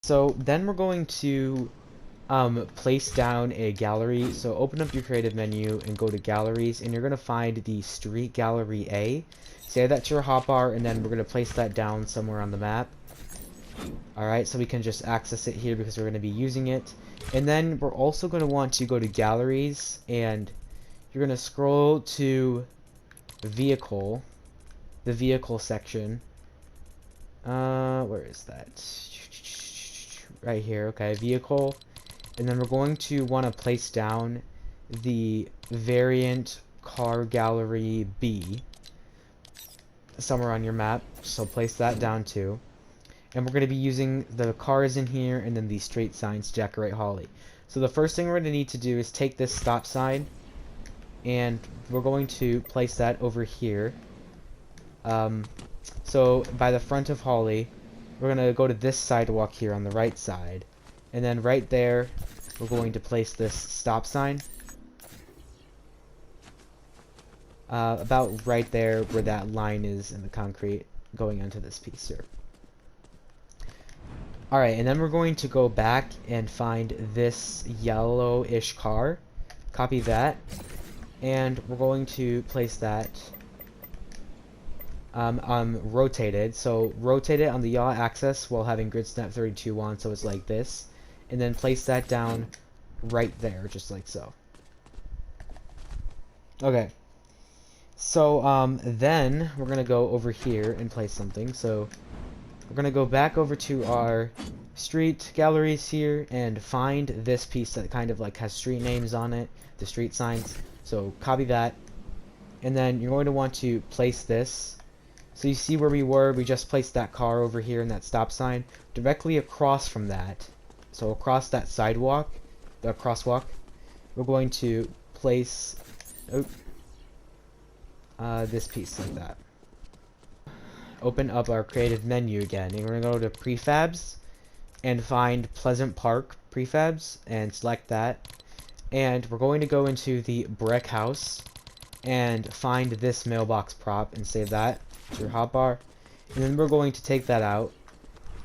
So then we're going to place down a gallery. So open up your creative menu and go to galleries, and you're going to find the street gallery A. Say that to your hotbar, and then we're going to place that down somewhere on the map. Alright, so we can just access it here because we're going to be using it. And then we're also going to want to go to galleries, and you're going to scroll to vehicle, the vehicle section. Where is that? Right here, okay, vehicle. And then we're going to want to place down the variant car gallery B somewhere on your map. So place that down too. And we're going to be using the cars in here and then these street signs to decorate Holly. So the first thing we're going to need to do is take this stop sign, and we're going to place that over here. So by the front of Holly, we're going to go to this sidewalk here on the right side. And then right there, we're going to place this stop sign. About right there where that line is in the concrete going onto this piece here. Alright, and then we're going to go back and find this yellowish car. Copy that. And we're going to place that rotated. So rotate it on the yaw axis while having grid snap 32 on, so it's like this. And then place that down right there, just like so. Okay. So then we're gonna go over here and place something. So we're gonna go back over to our street galleries here and find this piece that kind of like has street names on it, the street signs. So copy that, and then you're going to want to place this. So you see where we were, we just placed that car over here and that stop sign directly across from that. So across that sidewalk, the crosswalk, we're going to place this piece like that. Open up our creative menu again, and we're going to go to prefabs and find Pleasant Park prefabs and select that. And we're going to go into the brick house and find this mailbox prop and save that to your hotbar. And then we're going to take that out,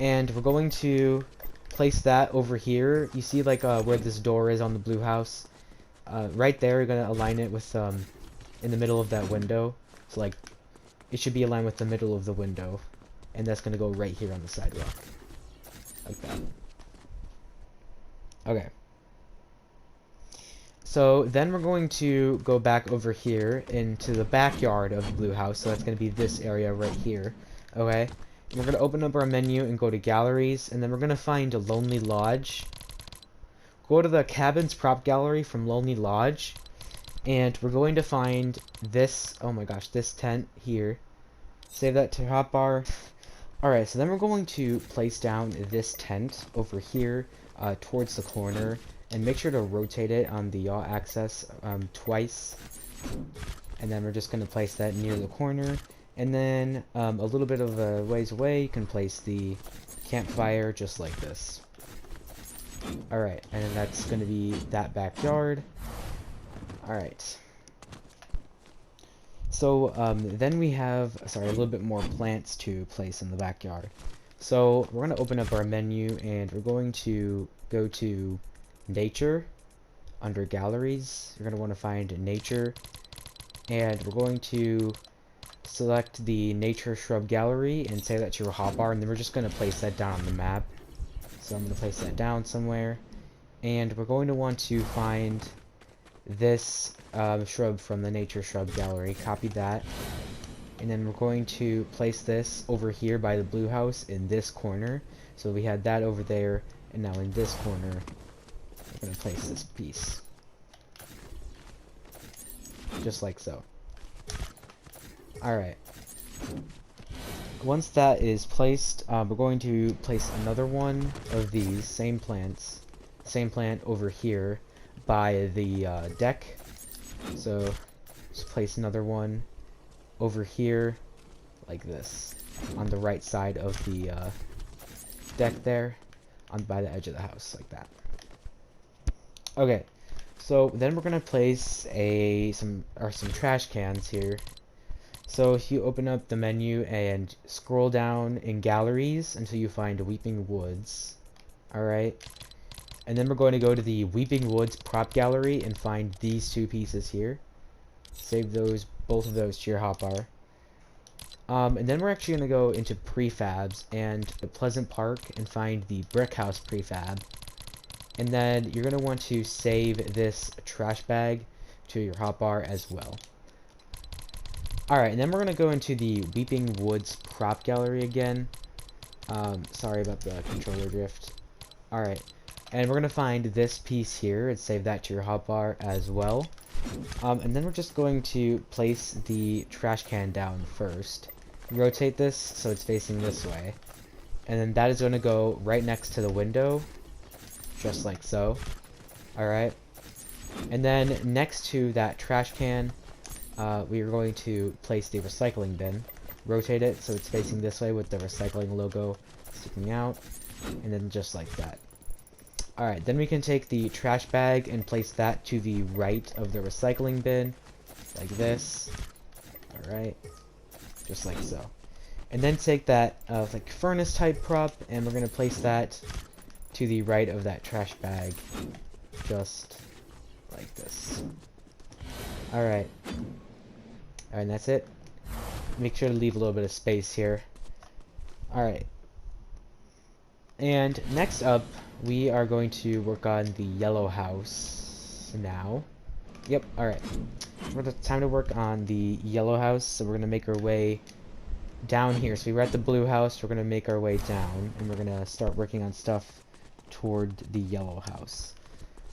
and we're going to place that over here. You see like where this door is on the blue house? Right there, you're going to align it with in the middle of that window. So like it should be aligned with the middle of the window, and that's going to go right here on the sidewalk. Like that. Okay. So then we're going to go back over here into the backyard of the blue house. So that's going to be this area right here. Okay. And we're going to open up our menu and go to galleries, and then we're going to find a Lonely Lodge. Go to the cabins prop gallery from Lonely Lodge, and we're going to find this, oh my gosh, this tent here. Save that to hotbar. Alright, so then we're going to place down this tent over here towards the corner, and make sure to rotate it on the yaw axis twice. And then we're just going to place that near the corner. And then a little bit of a ways away, you can place the campfire just like this. Alright, and then that's going to be that backyard. Alright. So then we have, sorry, a little bit more plants to place in the backyard. So we're going to open up our menu, and we're going to go to nature under galleries. You're going to want to find nature, and we're going to select the nature shrub gallery and save that to your hotbar, and then we're just going to place that down on the map. So I'm going to place that down somewhere, and we're going to want to find this shrub from the nature shrub gallery. Copy that, and then we're going to place this over here by the blue house in this corner. So we had that over there, and now in this corner we're going to place this piece just like so. Alright, once that is placed, we're going to place another one of these same plants, same plant over here by the deck. So just place another one over here like this on the right side of the deck there, by the edge of the house like that. Okay, so then we're gonna place some trash cans here. So if you open up the menu and scroll down in galleries until you find Weeping Woods, Alright. And then we're going to go to the Weeping Woods prop gallery and find these two pieces here. Save those, both of those to your hotbar. And then we're actually going to go into prefabs and the Pleasant Park and find the brick house prefab. And then you're going to want to save this trash bag to your hotbar as well. Alright, and then we're going to go into the Weeping Woods prop gallery again. Sorry about the controller drift. Alright, and we're going to find this piece here and save that to your hotbar as well. And then we're just going to place the trash can down first. Rotate this so it's facing this way. And then that is going to go right next to the window, just like so. Alright. And then next to that trash can, we are going to place the recycling bin. Rotate it so it's facing this way with the recycling logo sticking out. And then just like that. Alright, then we can take the trash bag and place that to the right of the recycling bin. Like this. Alright. Just like so. And then take that like furnace type prop and we're going to place that to the right of that trash bag. Just like this. Alright. Alright, and that's it. Make sure to leave a little bit of space here. Alright. And next up, we are going to work on the yellow house now. Yep, alright. Time to work on the yellow house, so we're going to make our way down here. So we were at the blue house, we're going to make our way down, and we're going to start working on stuff toward the yellow house.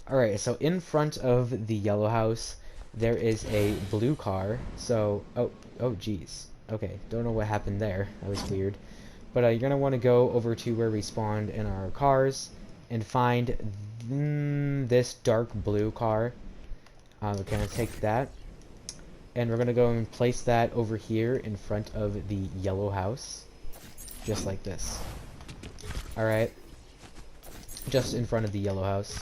Alright, so in front of the yellow house, there is a blue car. So, oh geez. Okay, don't know what happened there. That was weird. But you're going to want to go over to where we spawned in our cars and find this dark blue car. We're going to take that. And we're going to go and place that over here in front of the yellow house. Just like this. Alright. Just in front of the yellow house.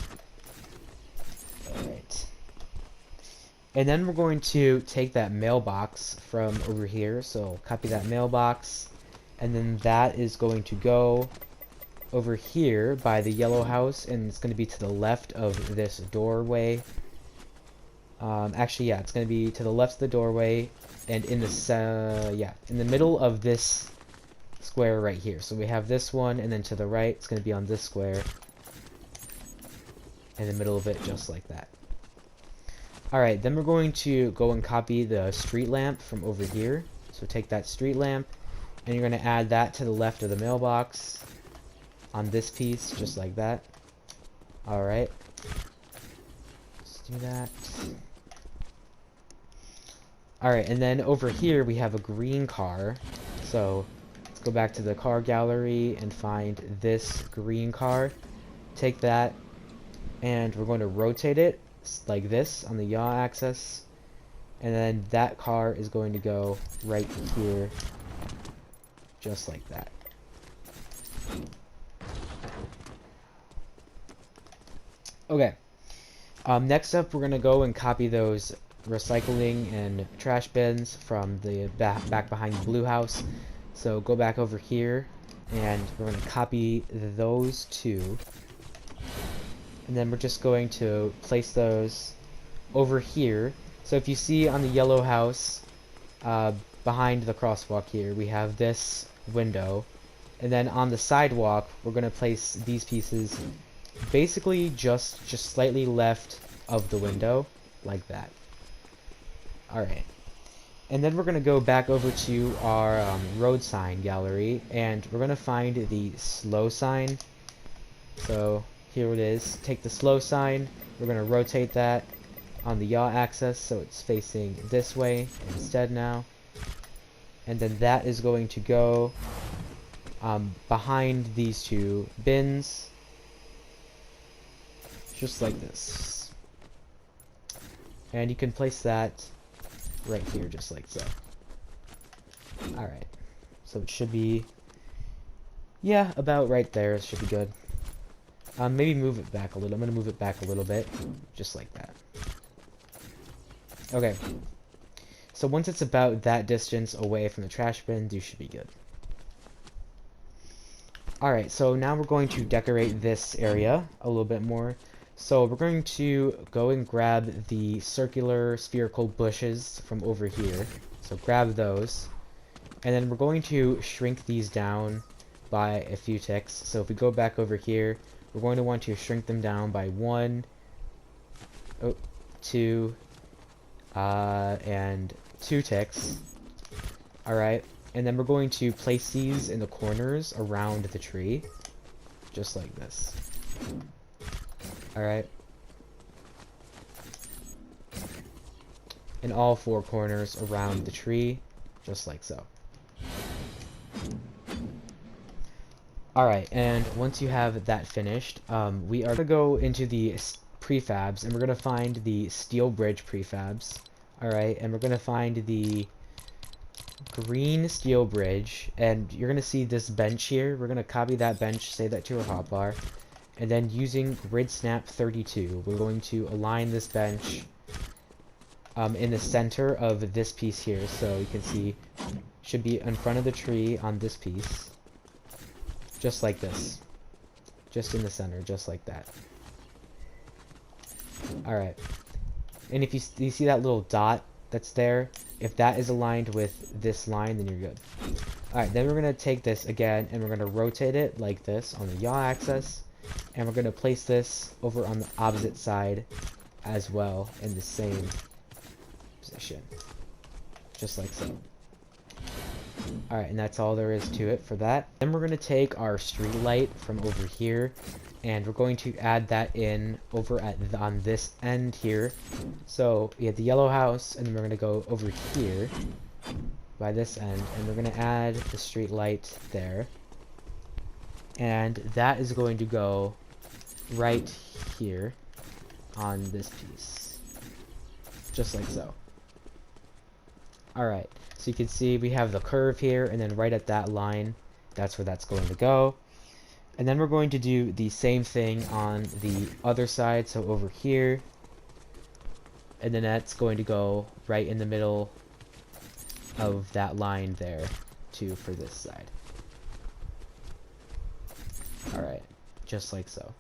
Alright. And then we're going to take that mailbox from over here. So copy that mailbox. And then that is going to go over here by the yellow house. And it's going to be to the left of this doorway. Actually, yeah, it's going to be to the left of the doorway. And in the, in the middle of this square right here. So we have this one. And then to the right, it's going to be on this square. In the middle of it, just like that. Alright, then we're going to go and copy the street lamp from over here. So take that street lamp, and you're going to add that to the left of the mailbox on this piece, just like that. Alright. Let's do that. Alright, and then over here we have a green car. So let's go back to the car gallery and find this green car. Take that, and we're going to rotate it like this on the yaw axis, and then that car is going to go right here, just like that. Okay. Next up, we're gonna go and copy those recycling and trash bins from the back behind the blue house. So go back over here, and we're gonna copy those two. And then we're just going to place those over here. So if you see on the yellow house, behind the crosswalk here, we have this window. And then on the sidewalk, we're going to place these pieces basically just slightly left of the window, like that. Alright. And then we're going to go back over to our road sign gallery, and we're going to find the slow sign. So here it is. Take the slow sign. We're going to rotate that on the yaw axis so it's facing this way instead now. And then that is going to go behind these two bins. Just like this. And you can place that right here just like so. Alright. So it should be, yeah, about right there. It should be good. Maybe move it back a little. I'm going to move it back a little bit. Just like that. Okay. So once it's about that distance away from the trash bins, you should be good. Alright, so now we're going to decorate this area a little bit more. So we're going to go and grab the circular spherical bushes from over here. So grab those. And then we're going to shrink these down by a few ticks. So if we go back over here, we're going to want to shrink them down by 1, 2, and 2 ticks. Alright, and then we're going to place these in the corners around the tree, just like this. Alright. In all 4 corners around the tree, just like so. Alright, and once you have that finished, we are going to go into the prefabs, and we're going to find the steel bridge prefabs. Alright, and we're going to find the green steel bridge, and you're going to see this bench here. We're going to copy that bench, save that to our hotbar, and then using grid snap 32, we're going to align this bench in the center of this piece here. So you can see, should be in front of the tree on this piece. Just like this. Just in the center, just like that. Alright. And if you see that little dot that's there, if that is aligned with this line, then you're good. Alright, then we're going to take this again, and we're going to rotate it like this on the yaw axis. And we're going to place this over on the opposite side as well in the same position. Just like so. Alright, and that's all there is to it for that. Then we're going to take our street light from over here, and we're going to add that in over on this end here. So we have the yellow house, and then we're going to go over here by this end, and we're going to add the street light there. And that is going to go right here on this piece. Just like so. Alright. So you can see we have the curve here, and then right at that line, that's where that's going to go. And then we're going to do the same thing on the other side, so over here. And then that's going to go right in the middle of that line there, too, for this side. Alright, just like so.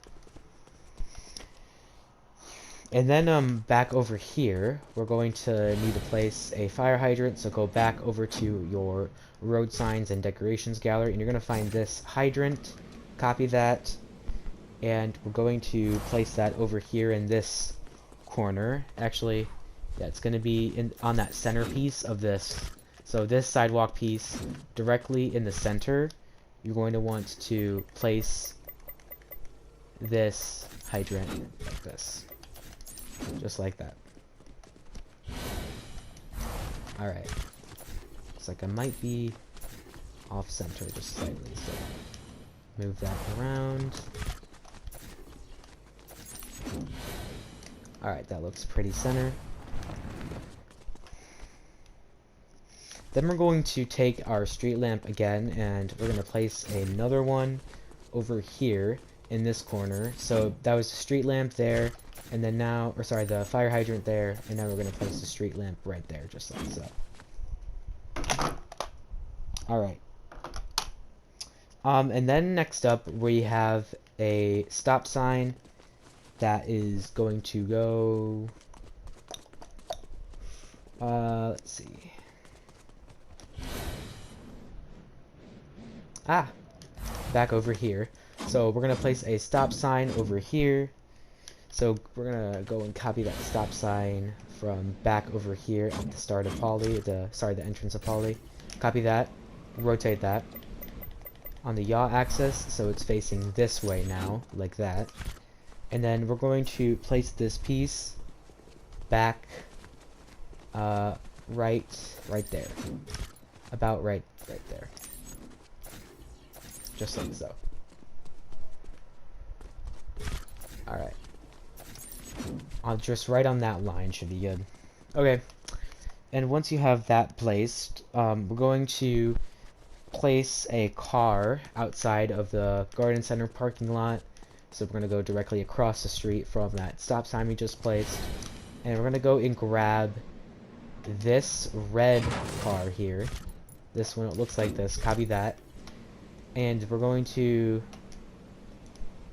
And then back over here, we're going to need to place a fire hydrant, so go back over to your road signs and decorations gallery, and you're going to find this hydrant, copy that, and we're going to place that over here in this corner. Actually, yeah, it's going to be on that center piece of this. So this sidewalk piece, directly in the center, you're going to want to place this hydrant like this. Just like that. Alright. Looks like I might be off center just slightly, so move that around. Alright, that looks pretty center. Then we're going to take our street lamp again, and we're going to place another one over here in this corner. So that was the street lamp there, and then now, or sorry, the fire hydrant there, and now we're going to place the street lamp right there, just like so. Alright. And then next up, we have a stop sign that is going to go, let's see. Back over here. So we're going to place a stop sign over here. So we're going to go and copy that stop sign from back over here at the start of Polly, the entrance of Polly. Copy that, rotate that on the yaw axis, so it's facing this way now, like that. And then we're going to place this piece back, right there. About right there. Just like so. Alright. Just right on that line should be good. Okay. And once you have that placed, we're going to place a car outside of the garden center parking lot. So we're going to go directly across the street from that stop sign we just placed. And we're going to go and grab this red car here. This one, it looks like this. Copy that. And we're going to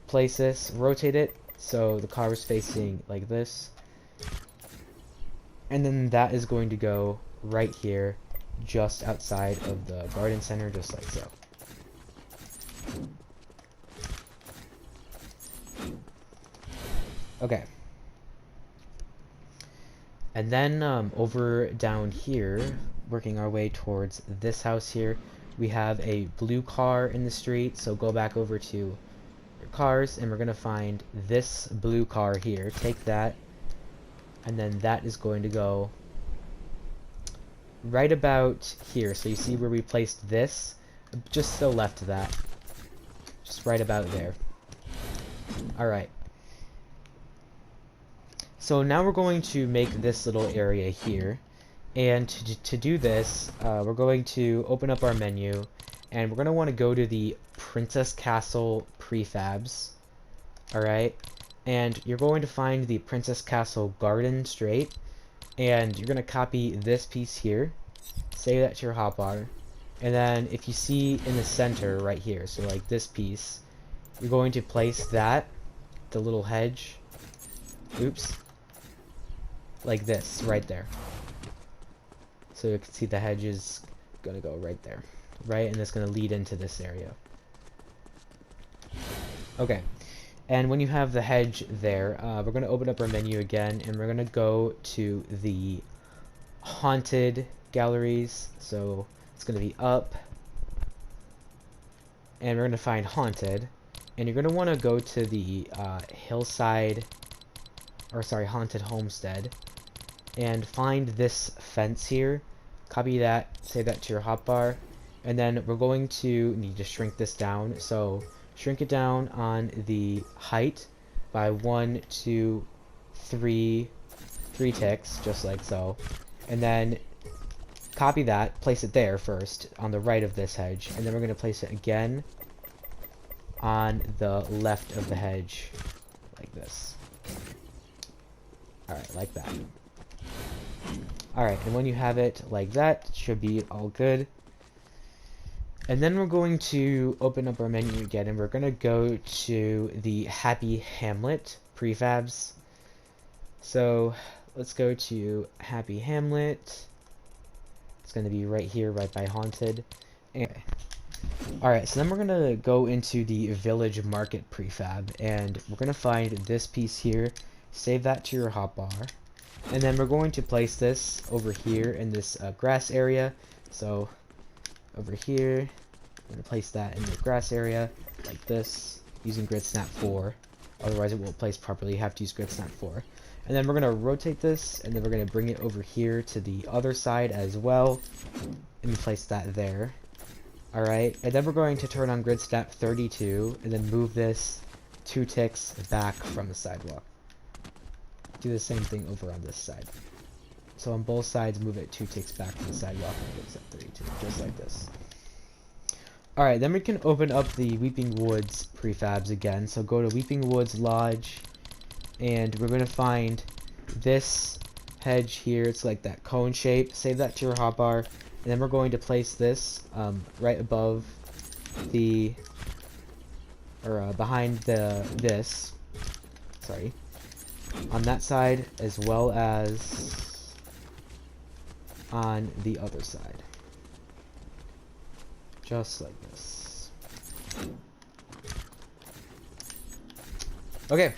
place this, rotate it, so the car is facing like this. And then that is going to go right here, just outside of the garden center, just like so. Okay. And then over down here, working our way towards this house here, we have a blue car in the street. So go back over to your cars, and we're going to find this blue car here. Take that, and then that is going to go right about here. So you see where we placed this? Just to the left of that. Just right about there. Alright. So now we're going to make this little area here. And to do this, we're going to open up our menu. And we're going to want to go to the Princess Castle prefabs. Alright. And you're going to find the Princess Castle garden straight. And you're going to copy this piece here. Save that to your hotbar. And then if you see in the center right here, so like this piece, you're going to place that, the little hedge, oops, like this, right there. So you can see the hedge is going to go right there, right? And it's going to lead into this area. Okay. And when you have the hedge there, we're going to open up our menu again, and we're going to go to the haunted galleries. So it's going to be up, and we're going to find haunted, and you're going to want to go to the hillside, or sorry, haunted homestead, and find this fence here. Copy that, save that to your hotbar, and then we're going to need to shrink this down. So shrink it down on the height by 1, 2, 3 ticks, just like so. And then copy that, place it there first, on the right of this hedge, and then we're going to place it again on the left of the hedge, like this. Alright, like that. Alright, and when you have it like that, it should be all good. And then we're going to open up our menu again, and we're going to go to the Happy Hamlet prefabs. So let's go to Happy Hamlet. It's going to be right here, right by Haunted. Okay. Alright, so then we're going to go into the Village Market prefab, and we're going to find this piece here. Save that to your hotbar. And then we're going to place this over here in this grass area. So over here, I'm going to place that in the grass area like this, using grid snap 4. Otherwise it won't place properly. You have to use grid snap 4. And then we're going to rotate this, and then we're going to bring it over here to the other side as well, and place that there. Alright, and then we're going to turn on grid snap 32, and then move this 2 ticks back from the sidewalk. Do the same thing over on this side. So on both sides, move it 2 ticks back from the sidewalk and grid snap 32, just like this. Alright, then we can open up the Weeping Woods prefabs again. So go to Weeping Woods Lodge, and we're going to find this hedge here. It's like that cone shape. Save that to your hotbar, and then we're going to place this right above the, or behind this, sorry, on that side, as well as on the other side. Just like this. Okay.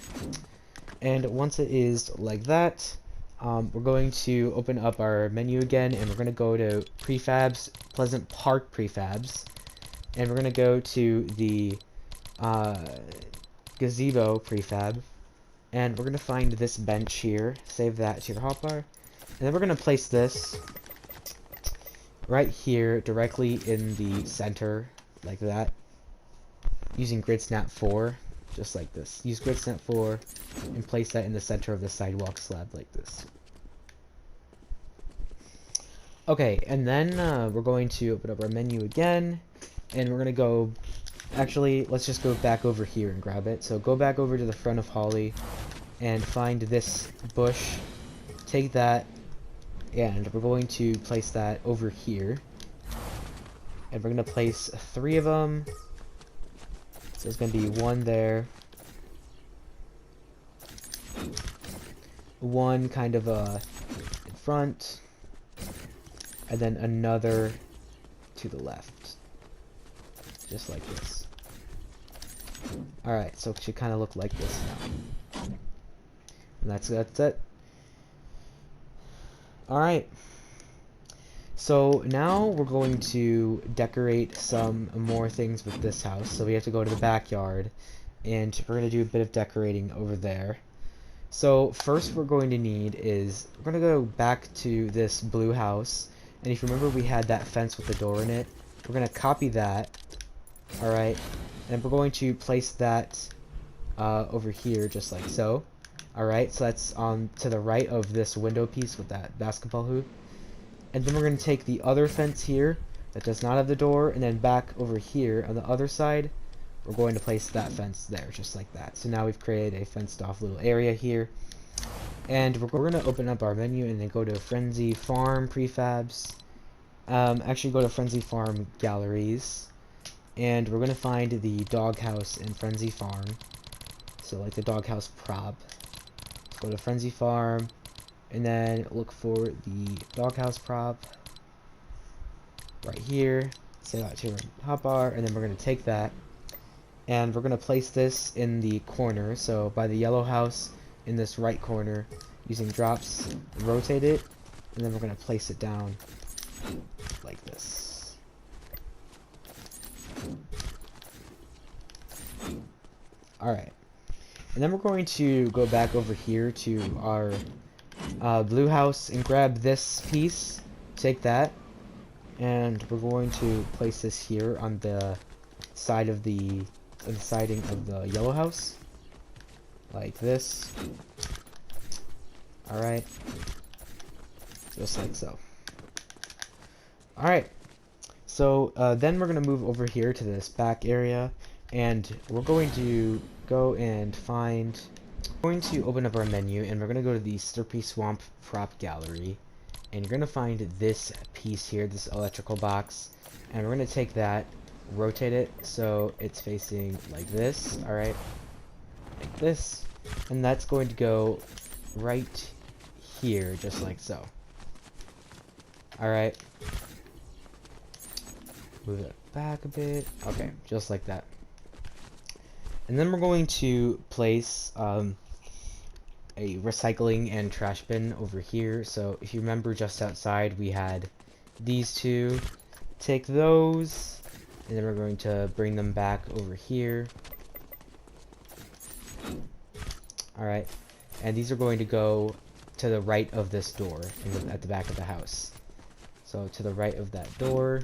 And once it is like that, we're going to open up our menu again, and we're going to go to prefabs, Pleasant Park prefabs, and we're going to go to the gazebo prefab, and we're going to find this bench here. Save that to your hotbar, and then we're going to place this right here, directly in the center, like that, using grid snap 4, just like this. Use grid snap 4 and place that in the center of the sidewalk slab, like this. Okay, and then we're going to open up our menu again, and we're going to go, actually, let's just go back over here and grab it. So go back over to the front of Holly and find this bush, take that, and we're going to place that over here, and we're going to place 3 of them So it's gonna be one there, one kind of in front, and then another to the left, just like this. Alright, so it should kind of look like this now. And that's it. Alright. So now we're going to decorate some more things with this house. So we have to go to the backyard, and we're going to do a bit of decorating over there. So first we're going to need is, we're going to go back to this blue house. And if you remember, we had that fence with the door in it. We're going to copy that. Alright. And we're going to place that over here, just like so. Alright, so that's on to the right of this window piece with that basketball hoop. And then we're going to take the other fence here that does not have the door, and then back over here on the other side, we're going to place that fence there, just like that. So now we've created a fenced off little area here. And we're going to open up our menu and then go to Frenzy Farm Prefabs. Actually go to Frenzy Farm Galleries. And we're going to find the doghouse in Frenzy Farm. So like the doghouse prop. Let's go to Frenzy Farm. And then look for the doghouse prop. Right here. Set that to your hotbar. And then we're going to take that. And we're going to place this in the corner. So by the yellow house in this right corner. Using drops. Rotate it. And then we're going to place it down. Like this. Alright. And then we're going to go back over here to our blue house and grab this piece. Take that. And we're going to place this here on the side of the siding of the yellow house. Like this. Alright. Just like so. Alright. So then we're going to move over here to this back area. And we're going to go and find... We're going to open up our menu and we're going to go to the Slurpy Swamp Prop Gallery. And you're going to find this piece here, this electrical box. And we're going to take that, rotate it so it's facing like this, alright? Like this. And that's going to go right here, just like so. Alright. Move it back a bit. Okay, just like that. And then we're going to place a recycling and trash bin over here. So if you remember, just outside we had these two. Take those, and then we're going to bring them back over here. Alright, and these are going to go to the right of this door at the back of the house. So to the right of that door.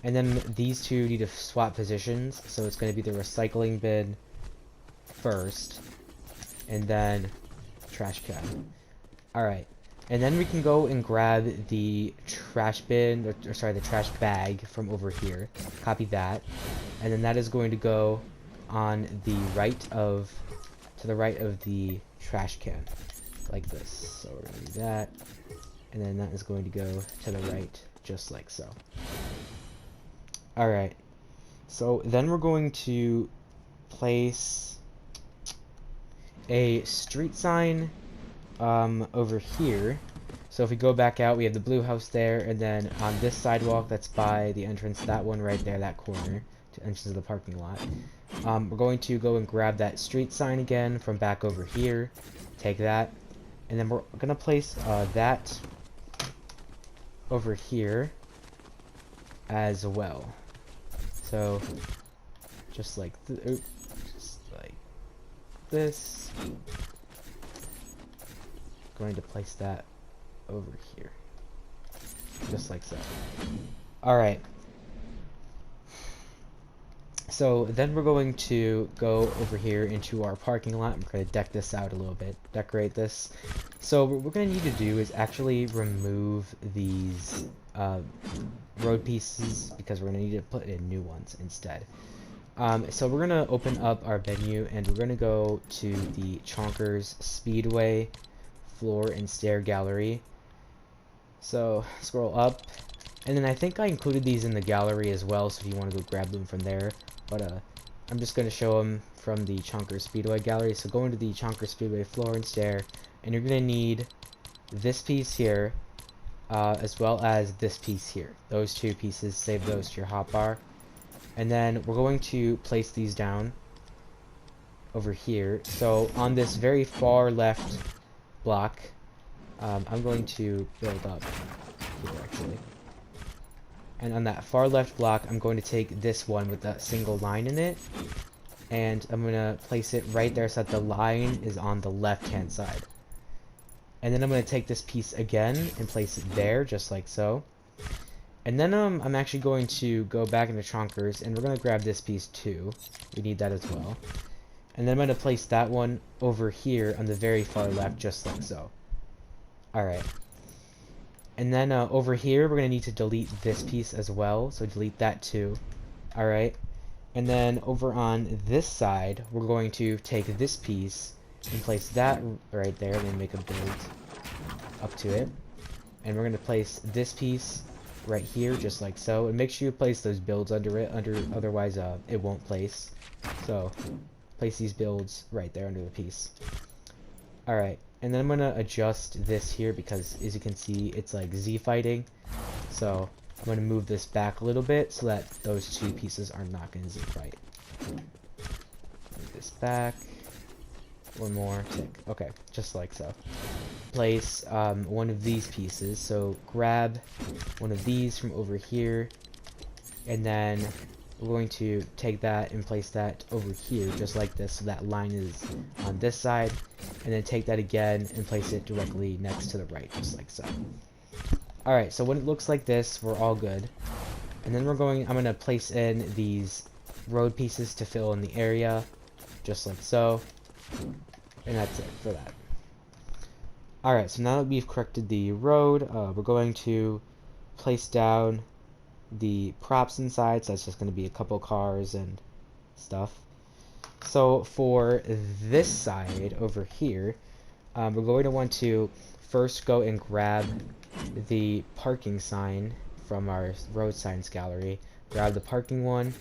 And then these two need to swap positions, so it's going to be the recycling bin first, and then trash can. Alright, and then we can go and grab the trash bin, or sorry, the trash bag from over here. Copy that, and then that is going to go on the right of, to the right of the trash can, like this. So we're going to do that, and then that is going to go to the right, just like so. Alright, so then we're going to place a street sign over here. So if we go back out, we have the blue house there, and then on this sidewalk that's by the entrance, that one right there, that corner, to entrance of the parking lot. We're going to go and grab that street sign again from back over here, take that, and then we're going to place that over here as well. So, just like this. Going to place that over here. Just like so. Alright. So, then we're going to go over here into our parking lot. We're going to deck this out a little bit. Decorate this. So, what we're going to need to do is actually remove these road pieces, because we're going to need to put in new ones instead. So we're going to open up our menu, and we're going to go to the Chonkers Speedway Floor and Stair Gallery. So scroll up, and then I think I included these in the gallery as well, so if you want to go grab them from there. But I'm just going to show them from the Chonker Speedway gallery. So go into the Chonker Speedway floor and stair, and you're going to need this piece here, as well as this piece here. Those two pieces, save those to your hotbar. And then we're going to place these down over here. So on this very far left block, I'm going to build up here actually. And on that far left block, I'm going to take this one with that single line in it, and I'm going to place it right there so that the line is on the left-hand side. And then I'm going to take this piece again and place it there, just like so. And then I'm actually going to go back into Chonkers, and we're going to grab this piece too. We need that as well. And then I'm going to place that one over here on the very far left, just like so. Alright. And then over here, we're going to need to delete this piece as well, so delete that too. Alright. And then over on this side, we're going to take this piece and place that right there, and then make a build up to it. And we're going to place this piece right here, just like so. And make sure you place those builds under it, otherwise it won't place. So place these builds right there under the piece. Alright, and then I'm going to adjust this here because, as you can see, it's like Z fighting. So I'm going to move this back a little bit so that those two pieces are not going to Z fight. Move this back. One more tick. Okay, just like so. Place one of these pieces. So grab one of these from over here, and then we're going to take that and place that over here, just like this, so that line is on this side, and then take that again and place it directly next to the right, just like so. Alright, so when it looks like this, we're all good. And then I'm going to place in these road pieces to fill in the area, just like so. And that's it for that. Alright, so now that we've corrected the road, we're going to place down the props inside, so that's just going to be a couple cars and stuff. So for this side over here, we're going to want to first go and grab the parking sign from our road signs gallery. Grab the parking one,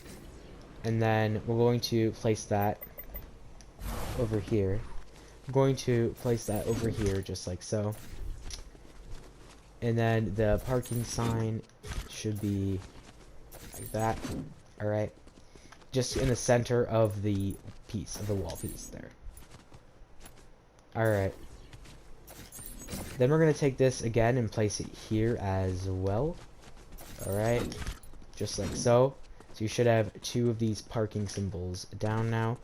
and then we're going to place that over here. I'm going to place that over here, just like so. And then the parking sign should be like that. Alright. Just in the center of the piece, of the wall piece there. Alright. Then we're going to take this again and place it here as well. Alright. Just like so. So you should have two of these parking symbols down now.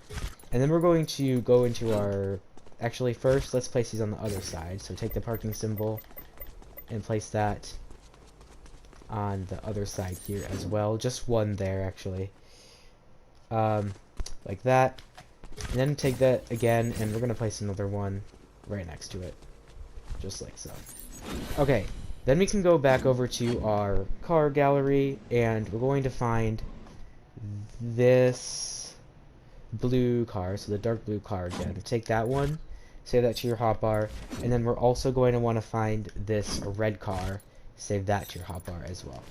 And then we're going to go into our... Actually, first, let's place these on the other side. So take the parking symbol and place that on the other side here as well. Just one there, actually. Like that. And then take that again, and we're going to place another one right next to it. Just like so. Okay, then we can go back over to our car gallery, and we're going to find this blue car, so the dark blue car again. Take that one, save that to your hotbar, and then we're also going to want to find this red car, save that to your hotbar as well.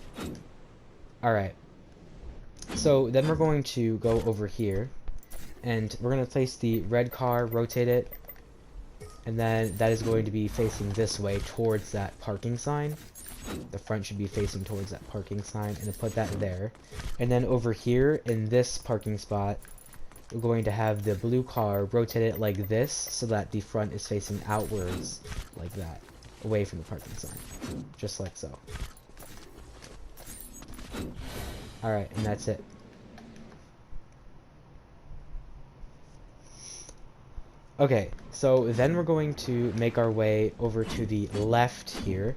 Alright, so then we're going to go over here, and we're going to place the red car, rotate it, and then that is going to be facing this way towards that parking sign. The front should be facing towards that parking sign, and then put that there. And then over here in this parking spot, we're going to have the blue car rotate it like this so that the front is facing outwards like that, away from the parking sign, just like so. Alright, and that's it. Okay, so then we're going to make our way over to the left here.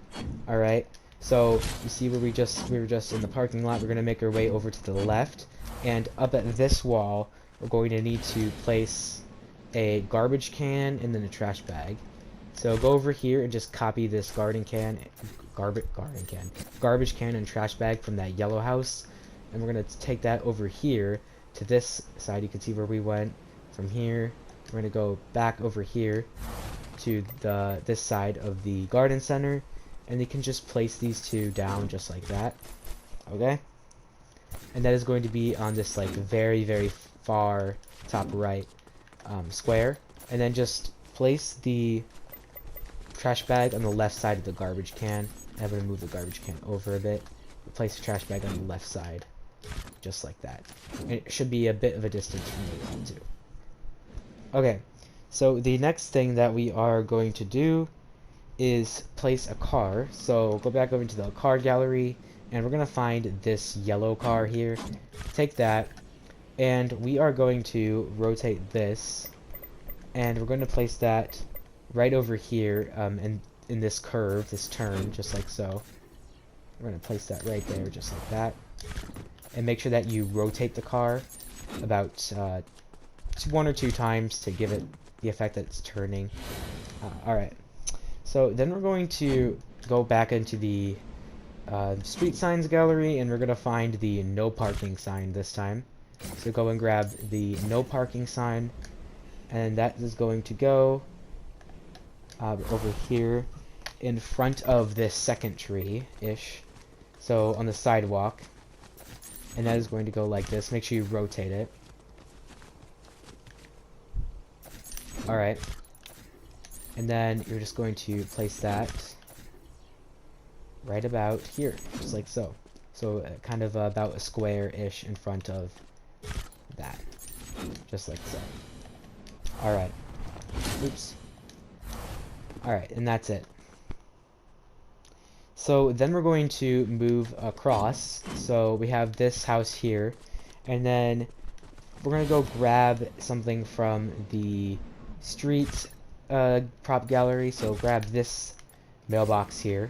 Alright, so you see where we were just in the parking lot. We're going to make our way over to the left, and up at this wall we're going to need to place a garbage can and then a trash bag. So go over here and just copy this garbage can and trash bag from that yellow house, and we're going to take that over here to this side. You can see where we went from here. We're going to go back over here to this side of the garden center, and you can just place these two down just like that. Okay? and that is going to be on this like very, very far top right square. And then just place the trash bag on the left side of the garbage can. I'm going to move the garbage can over a bit. Place the trash bag on the left side, just like that. And it should be a bit of a distance from the wall too. Okay, so the next thing that we are going to do is place a car. So go back over into the car gallery, and we're going to find this yellow car here. Take that, and we are going to rotate this, and we're going to place that right over here in this curve, this turn, just like so. We're going to place that right there, just like that. And make sure that you rotate the car about 1 or 2 times to give it the effect that it's turning. Alright. So then we're going to go back into the street signs gallery, and we're going to find the no parking sign this time. So go and grab the no parking sign, and that is going to go over here in front of this second tree-ish. So on the sidewalk. And that is going to go like this. Make sure you rotate it. Alright. And then you're just going to place that right about here, just like so. So kind of about a square-ish in front of that, just like so. Alright. Oops. Alright, and that's it. So then we're going to move across. So we have this house here, and then we're going to go grab something from the street prop gallery. So grab this mailbox here,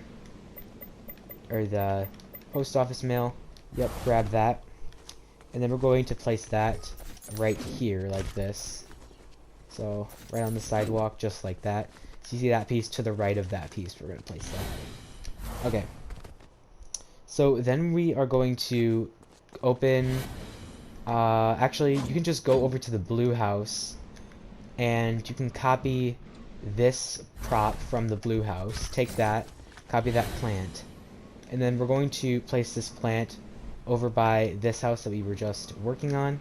or the post office mail. Yep, grab that. And then we're going to place that right here like this. So right on the sidewalk, just like that. So you see that piece to the right of that piece. We're going to place that. Okay. So then we are going to open... actually, you can just go over to the blue house, and you can copy this prop from the blue house. Take that, copy that plant, and then we're going to place this plant over by this house that we were just working on.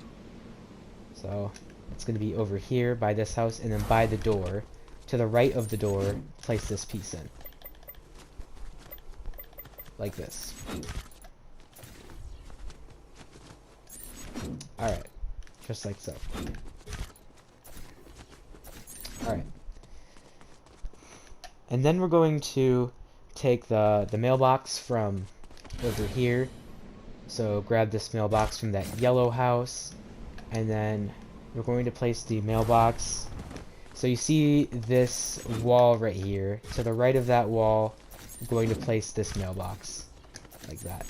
So it's going to be over here by this house, and then by the door, to the right of the door, place this piece in. Like this. Alright. Just like so. Alright. And then we're going to take the mailbox from over here. So grab this mailbox from that yellow house. And then we're going to place the mailbox. So you see this wall right here. To the right of that wall, I'm going to place this mailbox. Like that.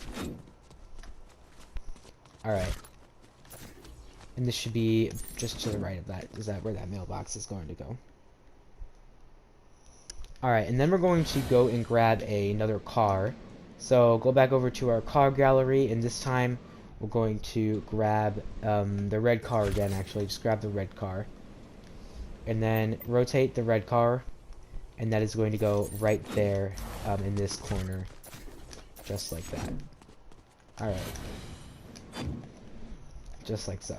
Alright. And this should be just to the right of that. Is that where that mailbox is going to go? Alright, and then we're going to go and grab another car. So go back over to our car gallery, and this time we're going to grab the red car again, actually. Just grab the red car. And then rotate the red car, and that is going to go right there in this corner. Just like that. Alright. Just like so.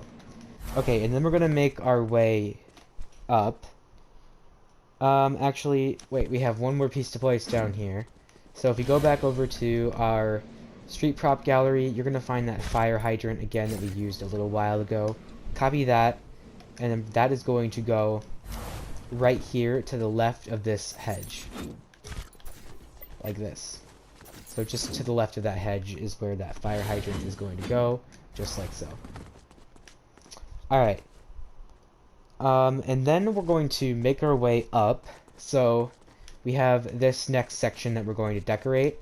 Okay, and then we're going to make our way up. Actually, wait, we have one more piece to place down here. So if we go back over to our street prop gallery, you're going to find that fire hydrant again that we used a little while ago. Copy that, and then that is going to go right here to the left of this hedge. Like this. So just to the left of that hedge is where that fire hydrant is going to go, just like so. Alright. And then we're going to make our way up. So we have this next section that we're going to decorate.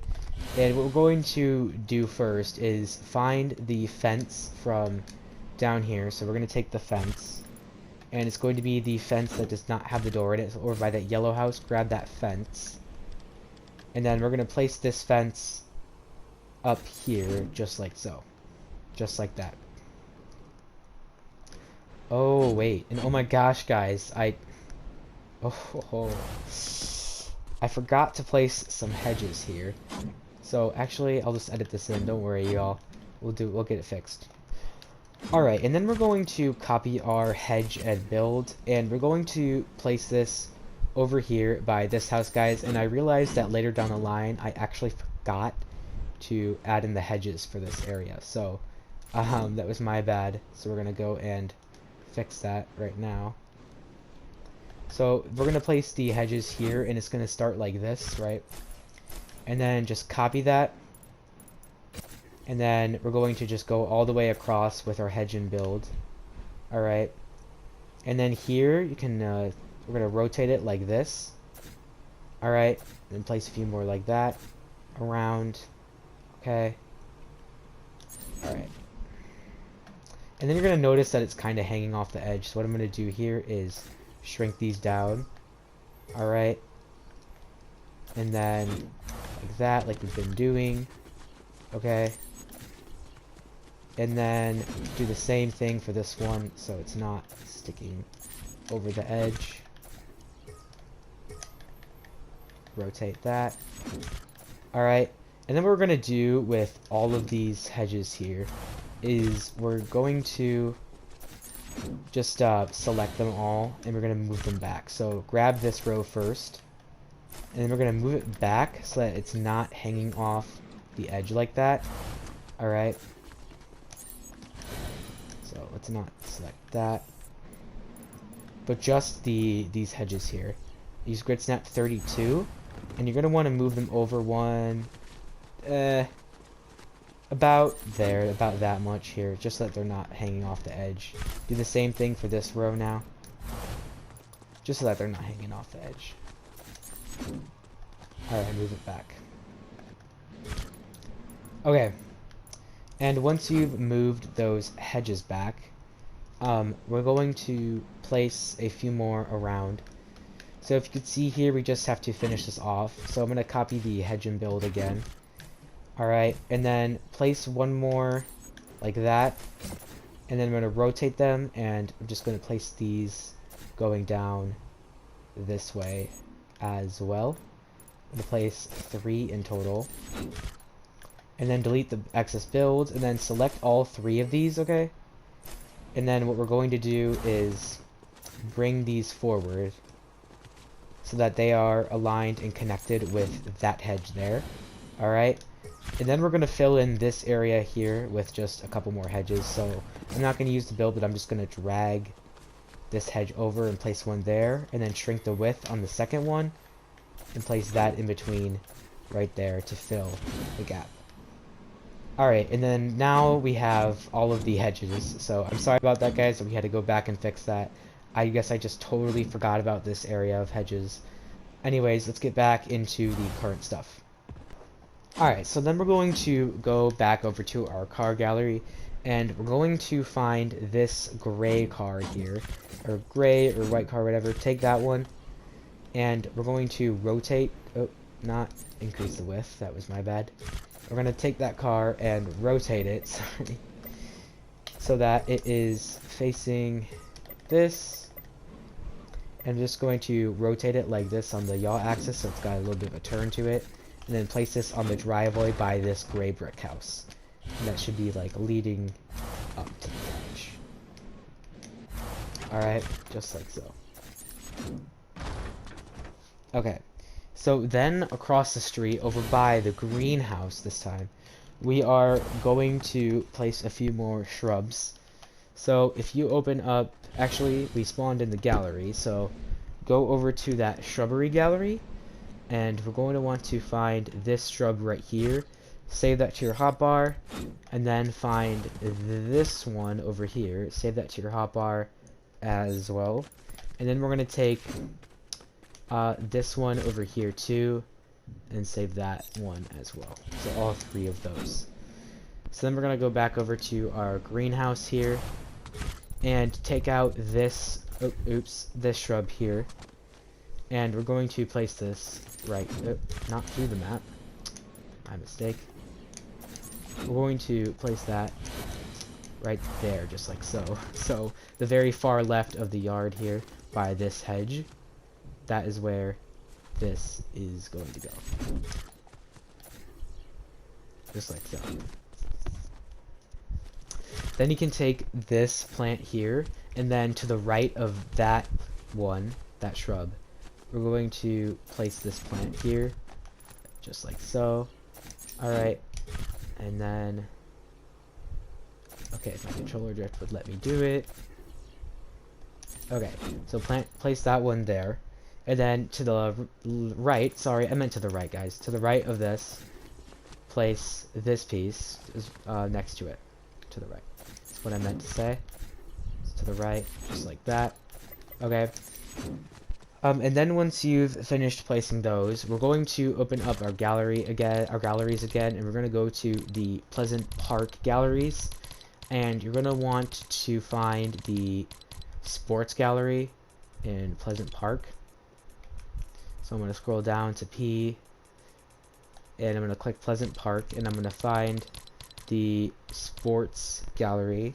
And what we're going to do first is find the fence from down here. So we're going to take the fence. And it's going to be the fence that does not have the door in it. So over by that yellow house, grab that fence. And then we're going to place this fence up here, just like so. Just like that. Oh, wait. And oh my gosh, guys. I forgot to place some hedges here. So, actually, I'll just edit this in. Don't worry, y'all. we'll get it fixed. Alright, and then we're going to copy our hedge and build, and we're going to place this over here by this house, guys. And I realized that later down the line I actually forgot to add in the hedges for this area, so that was my bad. So we're gonna go and fix that right now. So we're gonna place the hedges here, and it's gonna start like this, right? And then just copy that, and then we're going to just go all the way across with our hedge and build. Alright, and then here you can we're gonna rotate it like this. Alright, then place a few more like that around. Okay, alright, and then you're gonna notice that it's kind of hanging off the edge. So what I'm gonna do here is shrink these down. Alright, and then like that, like we've been doing. Okay, and then do the same thing for this one so it's not sticking over the edge. Rotate that. Alright, and then what we're going to do with all of these hedges here is we're going to just select them all, and we're going to move them back. So grab this row first, and then we're going to move it back so that it's not hanging off the edge like that. Alright, so let's not select that, but just these hedges here. Use grid snap 32, and you're going to want to move them over one, about there, about that much here, just so that they're not hanging off the edge. Do the same thing for this row now, just so that they're not hanging off the edge. Alright, move it back. Okay, and once you've moved those hedges back, we're going to place a few more around. So if you could see here, we just have to finish this off. So I'm going to copy the hedge and build again. Alright, and then place one more like that. And then I'm going to rotate them, and I'm just going to place these going down this way as well. I'm going to place 3 in total. And then delete the excess builds, and then select all 3 of these, okay? And then what we're going to do is bring these forward so that they are aligned and connected with that hedge there. Alright? And then we're going to fill in this area here with just a couple more hedges. So I'm not going to use the build, but I'm just going to drag this hedge over and place one there, and then shrink the width on the second one and place that in between right there to fill the gap. Alright, and then now we have all of the hedges. So I'm sorry about that, guys. We had to go back and fix that. I guess I just totally forgot about this area of hedges. Anyways, let's get back into the current stuff. Alright, so then we're going to go back over to our car gallery, and we're going to find this gray car here, or gray or white car, whatever. Take that one, and we're going to rotate, not increase the width, that was my bad. We're going to take that car and rotate it, sorry, so that it is facing this. I'm just going to rotate it like this on the yaw axis, so it's got a little bit of a turn to it. And then place this on the driveway by this gray brick house. And that should be like leading up to the edge. Alright, just like so. Okay, so then across the street, over by the greenhouse this time, we are going to place a few more shrubs. So if you open up, actually we spawned in the gallery, so go over to that shrubbery gallery, and we're going to want to find this shrub right here. Save that to your hotbar, and then find this one over here. Save that to your hotbar as well. And then we're going to take this one over here too, and save that one as well. So all 3 of those. So then we're going to go back over to our greenhouse here, and take out this, this shrub here. And we're going to place this right, not through the map, my mistake. We're going to place that right there, just like so. So the very far left of the yard here by this hedge, that is where this is going to go. Just like so. Then you can take this plant here, and then to the right of that one, that shrub, we're going to place this plant here, just like so. Alright, and then, okay, if my controller drift would let me do it. Okay, so place that one there. And then to the right, sorry, I meant to the right, guys. To the right of this, place this piece next to it. To the right. That's what I meant to say. It's to the right, just like that. Okay. And then once you've finished placing those, we're going to open up our galleries again, and we're going to go to the Pleasant Park galleries. And you're going to want to find the sports gallery in Pleasant Park. So I'm going to scroll down to P, and I'm going to click Pleasant Park, and I'm going to find the sports gallery.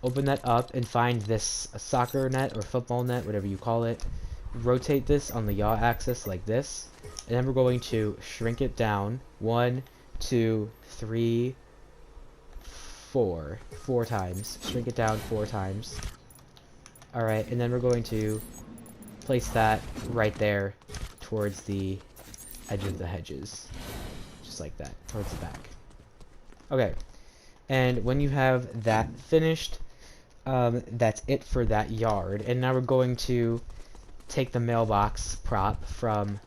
Open that up and find this soccer net or football net, whatever you call it. Rotate this on the yaw axis like this, and then we're going to shrink it down 1, 2, 3, 4 times. Shrink it down 4 times. Alright, and then we're going to place that right there towards the edge of the hedges. Just like that, towards the back. Okay, and when you have that finished, that's it for that yard. And now we're going to take the mailbox prop from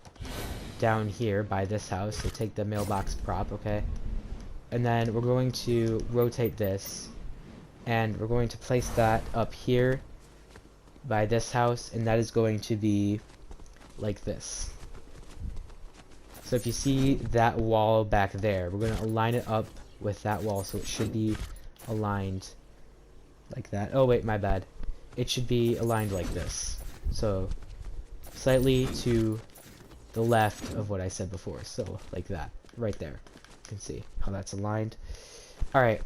down here by this house. So take the mailbox prop, okay? And then we're going to rotate this, and we're going to place that up here by this house, and that is going to be like this. So if you see that wall back there, we're going to align it up with that wall, so it should be aligned like that. Oh wait, my bad. It should be aligned like this. So slightly to the left of what I said before. So like that, right there. You can see how that's aligned. Alright.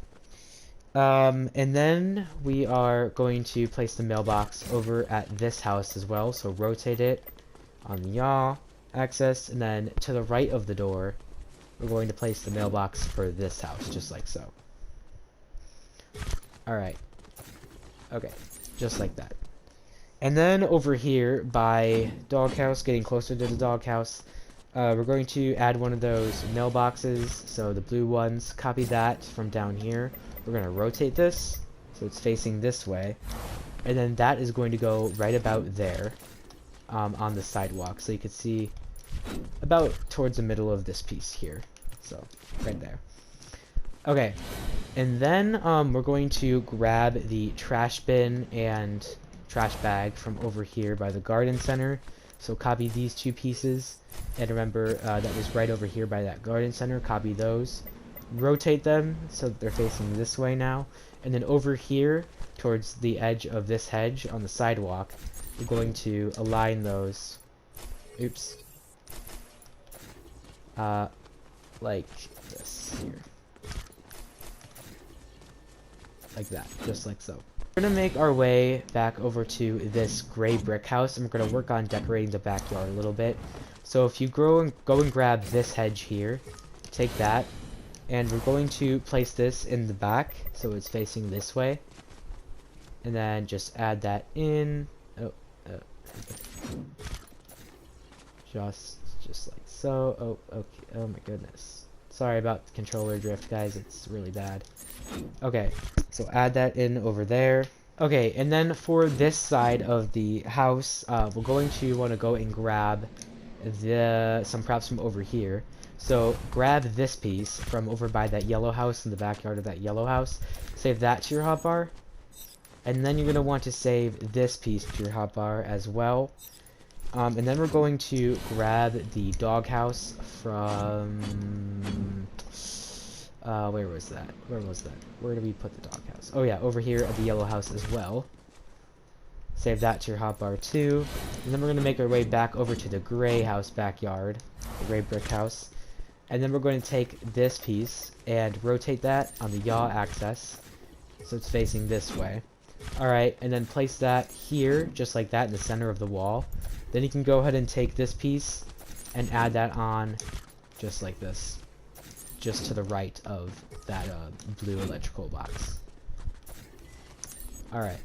And then we are going to place the mailbox over at this house as well. So rotate it on the yaw axis, and then to the right of the door, we're going to place the mailbox for this house, just like so. Alright. Okay, just like that. And then over here by doghouse, getting closer to the doghouse, we're going to add one of those mailboxes, so the blue ones. Copy that from down here. We're going to rotate this so it's facing this way, and then that is going to go right about there on the sidewalk, so you can see about towards the middle of this piece here, so right there. Okay, and then we're going to grab the trash bin and trash bag from over here by the garden center. So copy these 2 pieces, and remember that was right over here by that garden center. Copy those, rotate them so that they're facing this way now, and then over here towards the edge of this hedge on the sidewalk, we're going to align those, oops, like this here, like that, just like so. We're gonna make our way back over to this gray brick house, and we're gonna work on decorating the backyard a little bit. So if you go and grab this hedge here, take that, and we're going to place this in the back so it's facing this way, and then just add that in. Just like so. Oh, okay. Oh my goodness. Sorry about the controller drift, guys. It's really bad. Okay, so add that in over there. Okay, and then for this side of the house, we're going to want to go and grab some props from over here. So grab this piece from over by that yellow house in the backyard of that yellow house. Save that to your hotbar. And then you're going to want to save this piece to your hotbar as well. And then we're going to grab the doghouse from... where was that? Where did we put the doghouse? Oh yeah, over here at the yellow house as well. Save that to your hotbar too. And then we're going to make our way back over to the gray house backyard. The gray brick house. And then we're going to take this piece and rotate that on the yaw axis, so it's facing this way. Alright, and then place that here, just like that, in the center of the wall. Then you can go ahead and take this piece and add that on just like this, just to the right of that blue electrical box. Alright.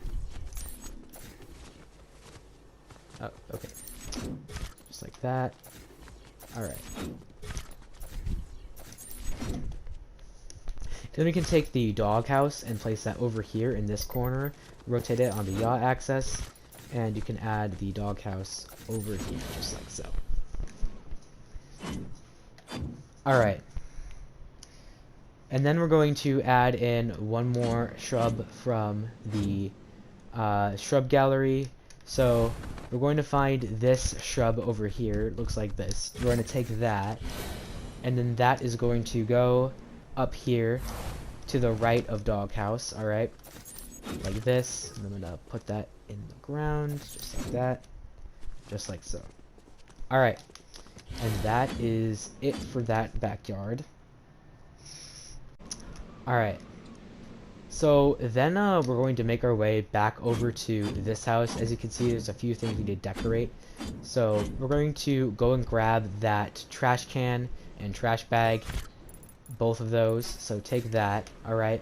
Oh, okay. Just like that. Alright. Then we can take the doghouse and place that over here in this corner. Rotate it on the yaw axis. And you can add the doghouse over here, just like so. Alright. And then we're going to add in one more shrub from the shrub gallery. So we're going to find this shrub over here. It looks like this. We're going to take that. And then that is going to go up here to the right of doghouse. Alright. Like this. And I'm going to put that in the ground. Just like that. Just like so. Alright. And that is it for that backyard. Alright. So then we're going to make our way back over to this house. As you can see, there's a few things we need to decorate. So we're going to go and grab that trash can and trash bag. Both of those. So take that. Alright.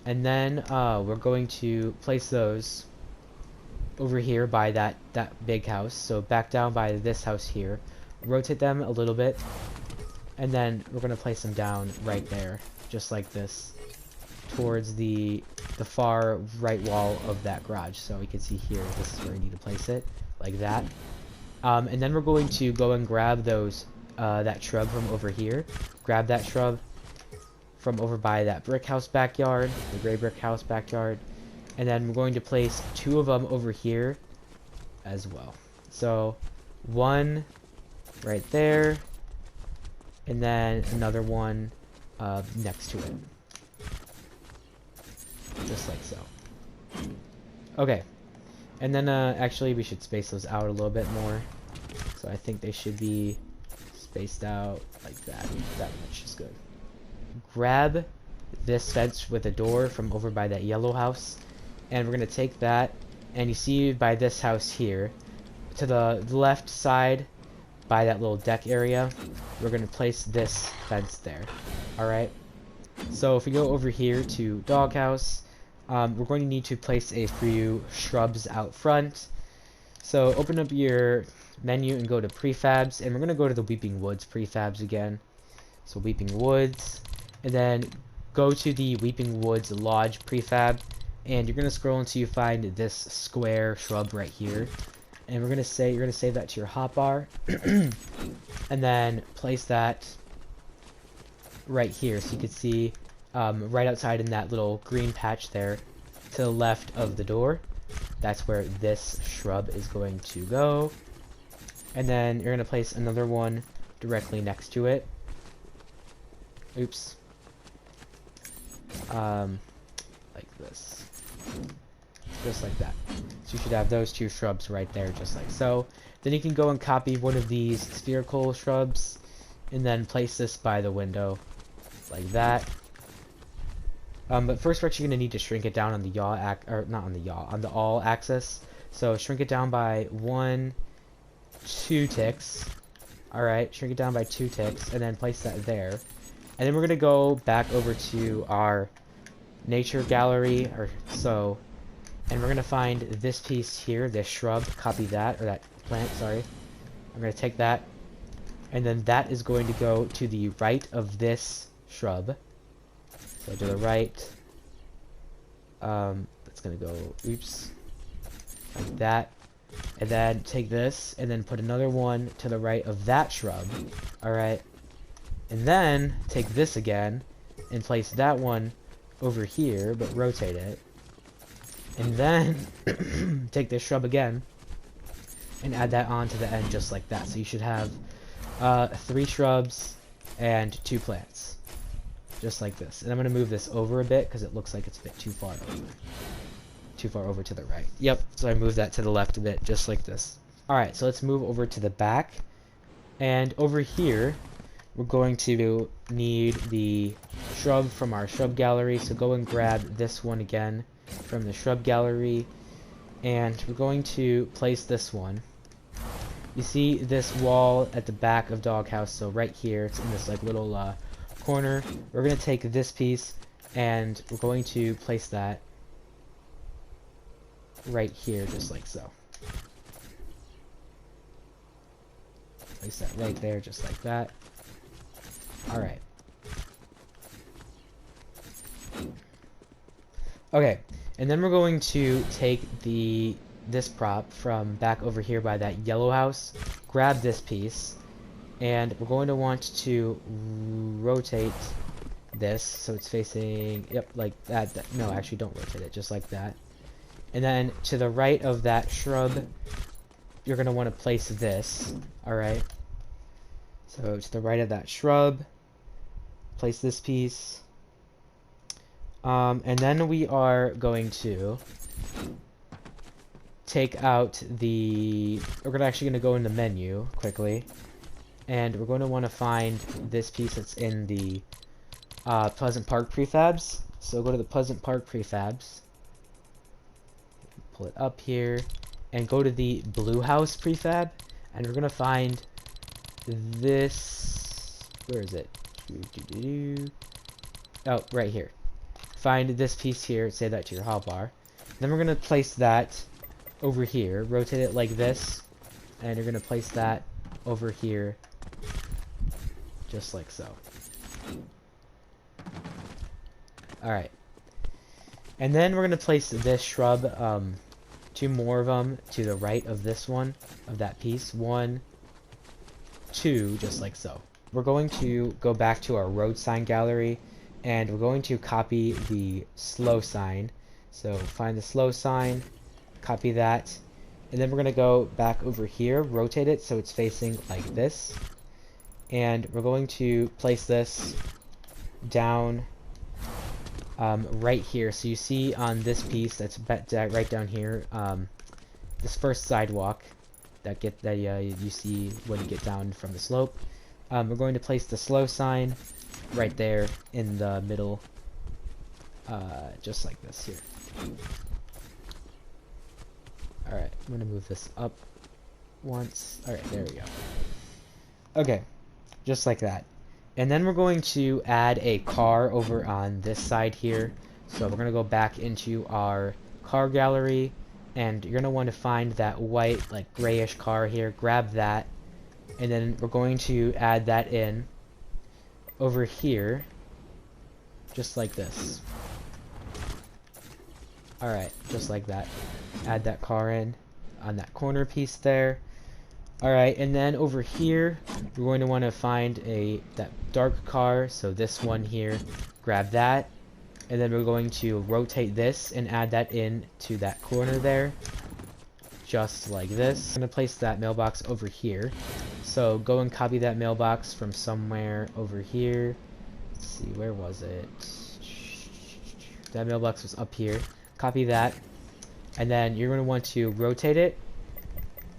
And then we're going to place those over here by that big house. So back down by this house here. Rotate them a little bit. And then we're going to place them down right there. Just like this. Towards the far right wall of that garage. So you can see here, this is where you need to place it. Like that. And then we're going to go and grab those, that shrub from over here. Grab that shrub from over by that brick house backyard. The gray brick house backyard. And then we're going to place two of them over here as well. So, one right there. And then another one next to it. Just like so. Okay. And then, actually, we should space those out a little bit more. So I think they should be spaced out like that. That much is good. Grab this fence with a door from over by that yellow house. And we're going to take that. And you see by this house here. To the left side, by that little deck area, we're going to place this fence there. Alright? So if we go over here to doghouse, we're going to need to place a few shrubs out front. So open up your menu and go to prefabs, and we're going to go to the Weeping Woods prefabs again. So Weeping Woods, and then go to the Weeping Woods Lodge prefab, and you're going to scroll until you find this square shrub right here. And we're going to say, you're going to save that to your hotbar, and then place that right here, so you can see right outside in that little green patch there to the left of the door. That's where this shrub is going to go. And then you're going to place another one directly next to it. Oops. Like this. Just like that. So you should have those two shrubs right there, just like so. Then you can go and copy one of these spherical shrubs and then place this by the window like that. But first we're actually going to need to shrink it down on the yaw on the all axis. So shrink it down by 2 ticks. Alright, shrink it down by 2 ticks and then place that there. And then we're going to go back over to our nature gallery and we're going to find this piece here, this shrub, copy that, or that plant, sorry. I'm going to take that, and then that is going to go to the right of this shrub. So to the right, it's going to go, oops, like that. And then take this, and then put another one to the right of that shrub, alright. And then take this again, and place that one over here, but rotate it. And then take this shrub again and add that on to the end just like that. So you should have 3 shrubs and 2 plants. Just like this. And I'm going to move this over a bit because it looks like it's a bit too far over. Too far over to the right. Yep, so I moved that to the left a bit, just like this. Alright, so let's move over to the back. And over here, we're going to need the shrub from our shrub gallery. So go and grab this one again from the shrub gallery, and we're going to place this one. You see this wall at the back of doghouse, so right here, it's in this like little corner. We're going to take this piece and we're going to place that right here, just like so. Place that right there, just like that. Alright. Okay, and then we're going to take this prop from back over here by that yellow house, grab this piece, and we're going to want to rotate this so it's facing, yep, like that. No, actually don't rotate it, just like that. And then to the right of that shrub, you're going to want to place this, alright? So to the right of that shrub, place this piece. And then we are going to take out we're actually going to go in the menu quickly, and we're going to want to find this piece that's in the Pleasant Park prefabs. So go to the Pleasant Park prefabs, pull it up here, and go to the blue house prefab, and we're going to find this, where is it? Oh, right here. Find this piece here, say that to your hotbar. Then we're going to place that over here, rotate it like this, and you're going to place that over here, just like so. Alright. And then we're going to place this shrub, 2 more of them to the right of this one, of that piece. 1, 2, just like so. We're going to go back to our road sign gallery, and we're going to copy the slow sign. So find the slow sign, copy that, and then we're going to go back over here, rotate it so it's facing like this, and we're going to place this down right here. So you see on this piece that's right down here, this first sidewalk that you see when you get down from the slope. We're going to place the slow sign right there in the middle, just like this here. Alright, I'm gonna move this up once. Alright, there we go. Okay, just like that. And then we're going to add a car over on this side here. So we're gonna go back into our car gallery, and you're gonna want to find that white, like grayish car here. Grab that, and then we're going to add that in over here, just like this. Alright, just like that. Add that car in on that corner piece there. Alright, and then over here, we're going to want to find that dark car, so this one here. Grab that, and then we're going to rotate this and add that in to that corner there, just like this. I'm going to place that mailbox over here. So go and copy that mailbox from somewhere over here. Let's see, where was it? That mailbox was up here. Copy that, and then you're going to want to rotate it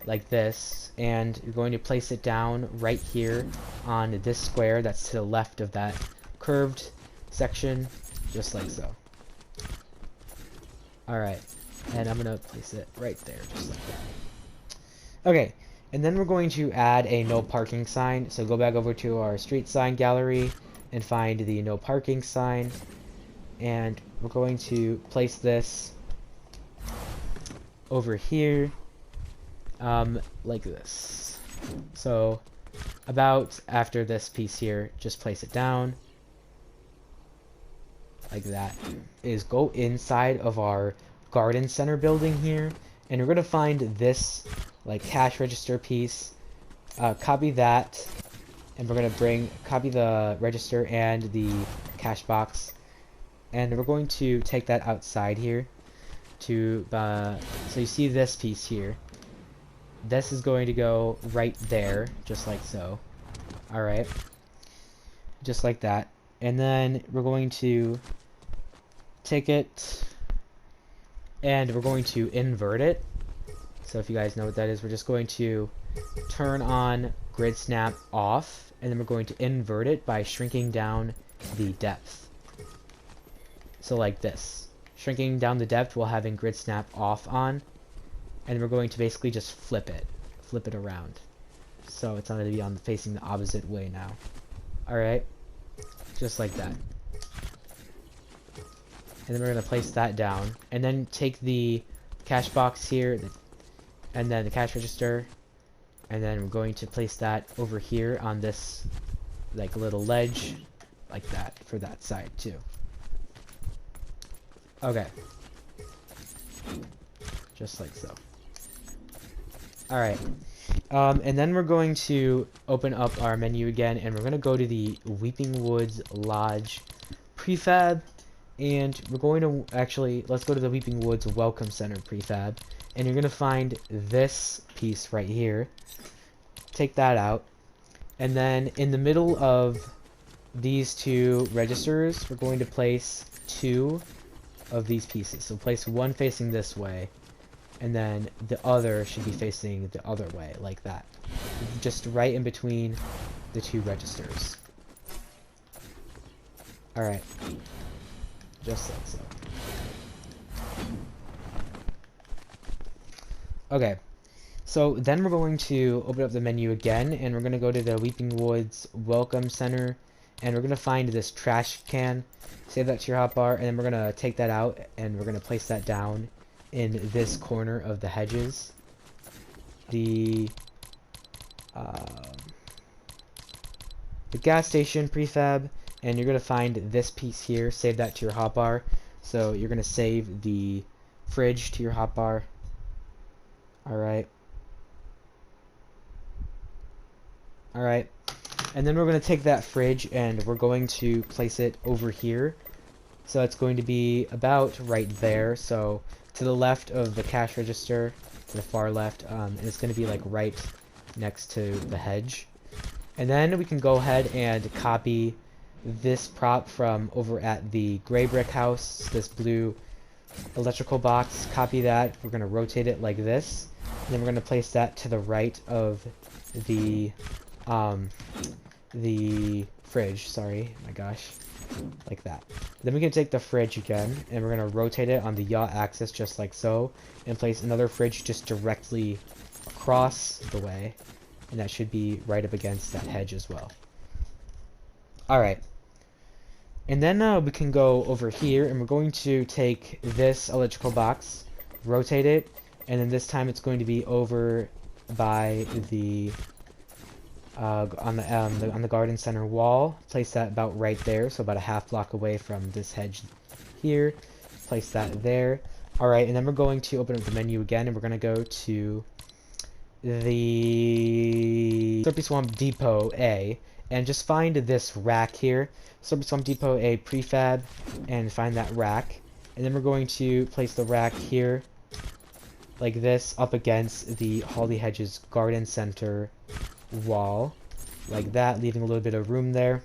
like this, and you're going to place it down right here on this square that's to the left of that curved section, just like so. Alright, and I'm going to place it right there, just like that. Okay, and then we're going to add a no parking sign. So go back over to our street sign gallery and find the no parking sign, and we're going to place this over here, like this. So about after this piece here, just place it down like that. Is go inside of our garden center building here, and we're going to find this like cash register piece, copy that, and we're going to copy the register and the cash box, and we're going to take that outside here to so you see this piece here. This is going to go right there, just like so. Alright, just like that. And then we're going to take it and we're going to invert it. So if you guys know what that is, we're just going to turn on grid snap off, and then we're going to invert it by shrinking down the depth. So like this. Shrinking down the depth while having grid snap off on, and we're going to basically just flip it around. So it's going to be facing the opposite way now. Alright, just like that. And then we're going to place that down, and then take the cash box here, and then the cash register, and then we're going to place that over here on this like little ledge like that for that side too. Okay, just like so. Alright, and then we're going to open up our menu again, and we're going to go to the Weeping Woods Lodge prefab, and we're going to actually, let's go to the Weeping Woods Welcome Center prefab, and you're going to find this piece right here. Take that out, and then in the middle of these two registers, we're going to place two of these pieces. So place one facing this way, and then the other should be facing the other way, like that. Just right in between the two registers. Alright. Just like so. Okay. So then we're going to open up the menu again, and we're going to go to the Weeping Woods Welcome Center, and we're going to find this trash can. Save that to your hotbar, and then we're going to take that out, and we're going to place that down in this corner of the hedges. The gas station prefab, and you're going to find this piece here. Save that to your hotbar. So you're going to save the fridge to your hotbar. Alright. Alright. And then we're going to take that fridge and we're going to place it over here. So it's going to be about right there. So to the left of the cash register, to the far left, and it's going to be like right next to the hedge. And then we can go ahead and copy this prop from over at the gray brick house, this blue electrical box. Copy that. We're going to rotate it like this. And then we're going to place that to the right of the fridge. Sorry, my gosh. Like that. Then we can take the fridge again, and we're going to rotate it on the yaw axis just like so, and place another fridge just directly across the way, and that should be right up against that hedge as well. Alright. And then we can go over here, and we're going to take this electrical box, rotate it, and then this time it's going to be over by the on the garden center wall. Place that about right there, so about a half block away from this hedge here. Place that there. Alright, and then we're going to open up the menu again, and we're going to go to the Slurpy Swamp Depot A, and just find this rack here. Slurpy Swamp Depot A prefab, and find that rack. And then we're going to place the rack here, like this, up against the Holly Hedges Garden Center wall, like that, leaving a little bit of room there.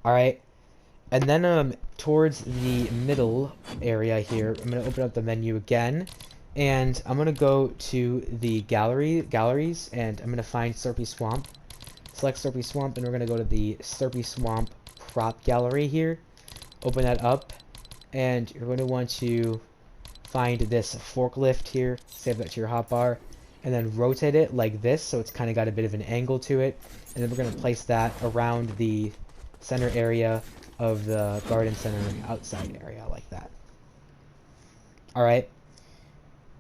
Alright, and then towards the middle area here, I'm going to open up the menu again, and I'm going to go to the galleries, and I'm going to find Slurpy Swamp. Select Slurpy Swamp, and we're going to go to the Slurpy Swamp prop gallery here. Open that up, and you're going to want to find this forklift here. Save that to your hotbar, and then rotate it like this, so it's kind of got a bit of an angle to it. And then we're going to place that around the center area of the garden center outside area, like that. Alright.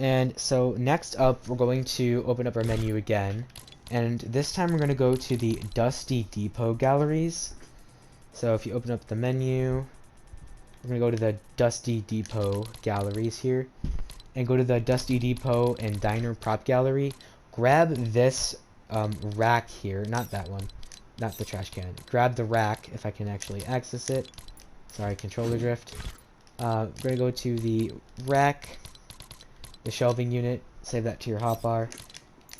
And so next up, we're going to open up our menu again. And this time we're going to go to the Dusty Depot galleries. So if you open up the menu, we're going to go to the Dusty Depot galleries here, and go to the Dusty Depot and Diner prop gallery. Grab this rack here, not that one, not the trash can. Grab the rack, if I can actually access it. Sorry, controller drift. We're going to go to the rack, the shelving unit, save that to your hotbar,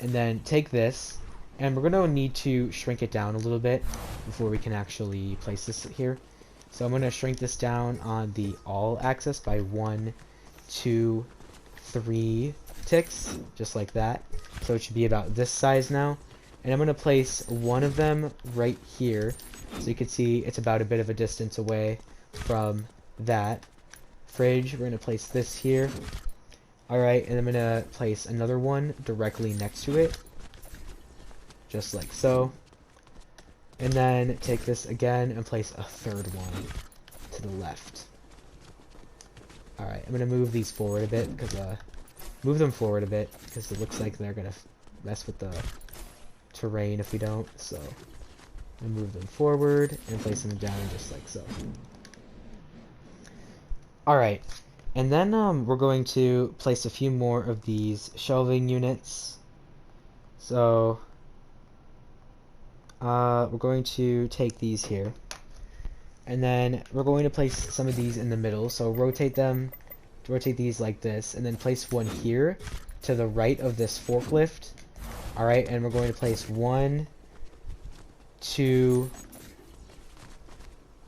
and then take this, and we're going to need to shrink it down a little bit before we can actually place this here. So I'm going to shrink this down on the all axis by 1, 2, 3 ticks, just like that. So it should be about this size now. And I'm going to place one of them right here, so you can see it's about a bit of a distance away from that fridge. We're going to place this here. Alright, and I'm going to place another one directly next to it, just like so. And then take this again and place a third one to the left. Alright, I'm gonna move these forward a bit, because, move them forward a bit, because it looks like they're gonna mess with the terrain if we don't, so and move them forward and place them down just like so. Alright, and then we're going to place a few more of these shelving units. So we're going to take these here, and then we're going to place some of these in the middle. So rotate these like this, and then place one here to the right of this forklift. Alright, and we're going to place 1, 2,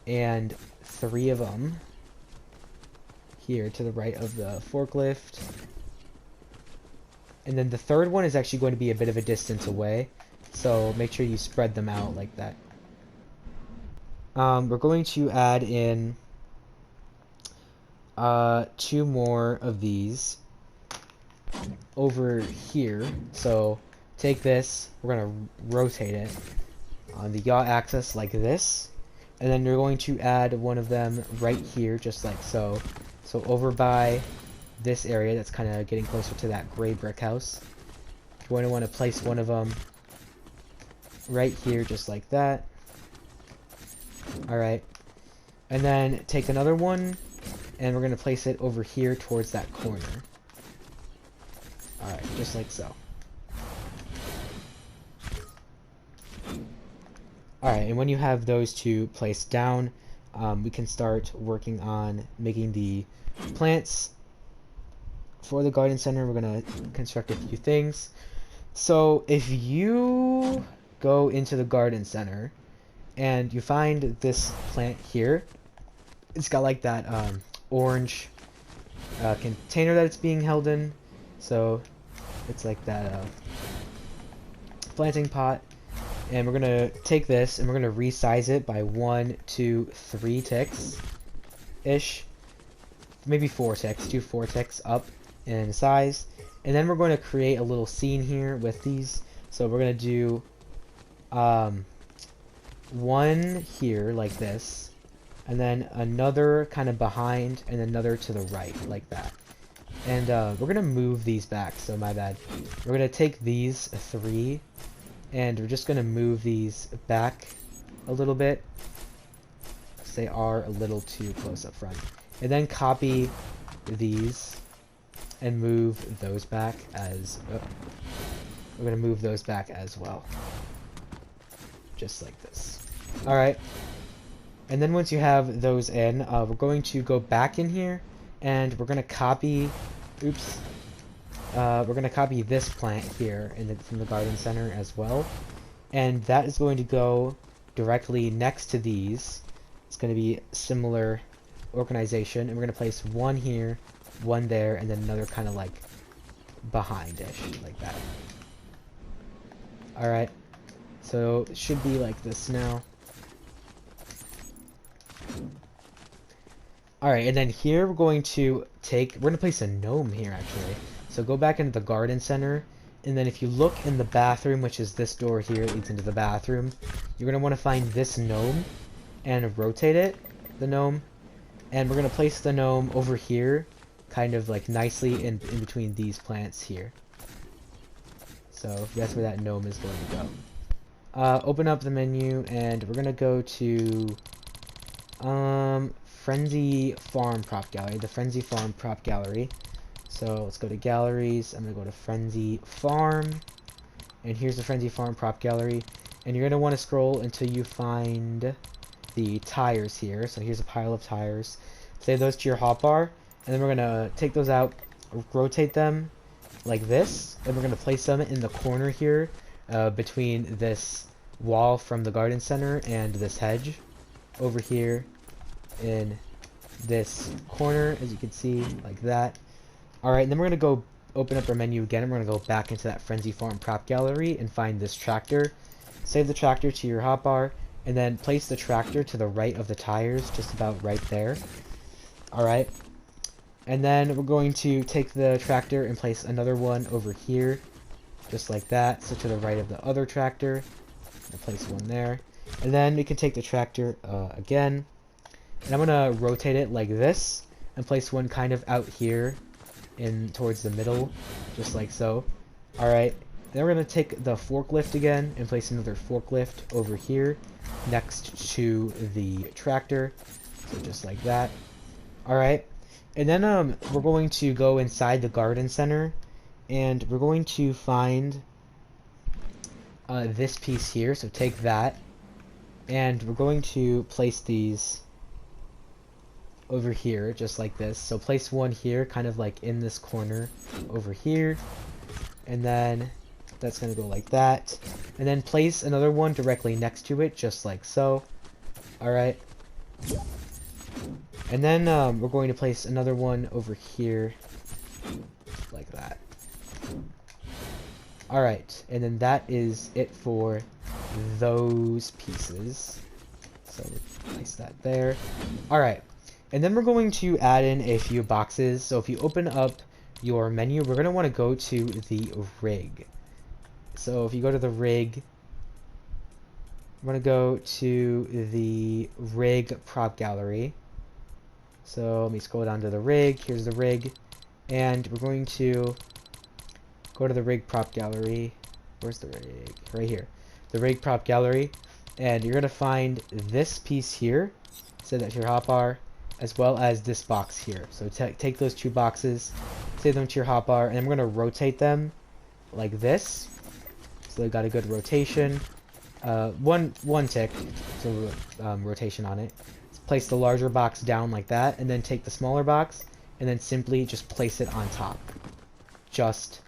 and 3 of them here to the right of the forklift. And then the third one is actually going to be a bit of a distance away, so make sure you spread them out like that. We're going to add in 2 more of these over here. So take this, we're going to rotate it on the yaw axis like this, and then you're going to add one of them right here just like so. So over by this area that's kind of getting closer to that gray brick house, you're going to want to place one of them right here just like that. Alright, and then take another one and we're going to place it over here towards that corner. Alright, just like so. Alright, and when you have those two placed down, we can start working on making the plants for the garden center. We're going to construct a few things. So if you go into the garden center and you find this plant here, it's got like that orange container that it's being held in. So it's like that planting pot. And we're going to take this and we're going to resize it by 1, 2, 3 ticks-ish. Maybe 4 ticks. Do 4 ticks up in size. And then we're going to create a little scene here with these. So we're going to do one here like this. And then another kind of behind and another to the right like that. And we're going to move these back. So my bad. We're going to take these 3 and we're just going to move these back a little bit, because they are a little too close up front. And then copy these and move those back as... we're going to move those back as well. Just like this. Alright. And then once you have those in, we're going to go back in here and we're going to copy... Oops. We're going to copy this plant here from the garden center as well. And that is going to go directly next to these. It's going to be similar organization. And we're going to place one here, one there, and then another kind of like behind-ish, like that. Alright. So it should be like this now. Alright, and then here we're going to place a gnome here actually. So go back into the garden center, and then if you look in the bathroom, which is this door here, it leads into the bathroom, you're going to want to find this gnome and rotate it, the gnome, and we're going to place the gnome over here, kind of like nicely in between these plants here. So that's where that gnome is going to go. Open up the menu, and we're going to go to Frenzy Farm Prop Gallery, the Frenzy Farm Prop Gallery. So let's go to galleries. I'm going to go to Frenzy Farm. And here's the Frenzy Farm Prop Gallery. And you're going to want to scroll until you find the tires here. So here's a pile of tires. Save those to your hotbar. And then we're going to take those out, rotate them like this. And we're going to place them in the corner here between this wall from the garden center and this hedge over here in this corner, as you can see, like that. Alright, and then we're going to go open up our menu again, and we're going to go back into that Frenzy Farm Prop Gallery and find this tractor. Save the tractor to your hotbar, and then place the tractor to the right of the tires, just about right there. Alright. And then we're going to take the tractor and place another one over here, just like that, so to the right of the other tractor. I'll place one there. And then we can take the tractor again, and I'm going to rotate it like this. and place one kind of out here in towards the middle, just like so. Alright, then we're going to take the forklift again and place another forklift over here next to the tractor, so just like that. Alright, and then we're going to go inside the garden center, and we're going to find this piece here, so take that, and we're going to place these over here, just like this. So place one here, kind of like in this corner over here, and then that's going to go like that, and then place another one directly next to it, just like so. Alright, and then we're going to place another one over here, like that. Alright, and then that is it for those pieces. So we'll place that there. Alright, and then we're going to add in a few boxes. So if you open up your menu, we're going to want to go to the rig. So if you go to the rig, I'm going to go to the rig prop gallery. So let me scroll down to the rig. Here's the rig. And we're going to go to the rig prop gallery. Where's the rig? Right here. The rig prop gallery. And you're going to find this piece here. Set that to your hotbar. As well as this box here. So take those two boxes. Save them to your hotbar. And we're going to rotate them like this. So they've got a good rotation. One tick. So rotation on it. Place the larger box down like that. And then take the smaller box. And then simply just place it on top. Just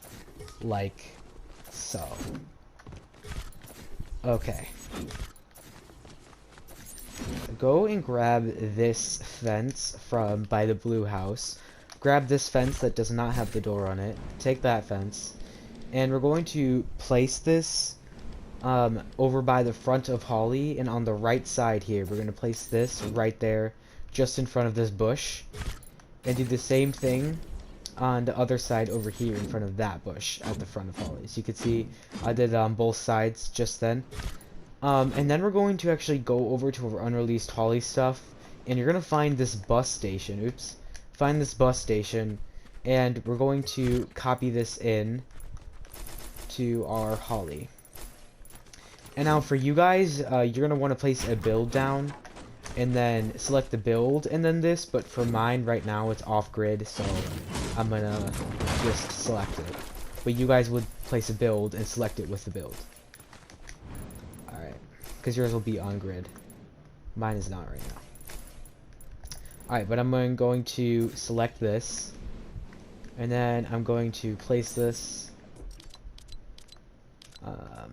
like so. Okay. Go and grab this fence from by the blue house. Grab this fence that does not have the door on it. Take that fence. And we're going to place this over by the front of Holly, and on the right side here. We're going to place this right there, just in front of this bush. And do the same thing on the other side over here in front of that bush at the front of Holly. So you can see I did it on both sides just then. And then we're going to actually go over to our unreleased Holly stuff, and you're going to find this bus station. Oops. Find this bus station, and we're going to copy this in to our Holly. And now for you guys, you're going to want to place a build down, and then select the build, and then this, but for mine right now it's off grid, so I'm going to just select it. But you guys would place a build and select it with the build. Alright, because yours will be on grid. Mine is not right now. Alright, but I'm going to select this, and then I'm going to place this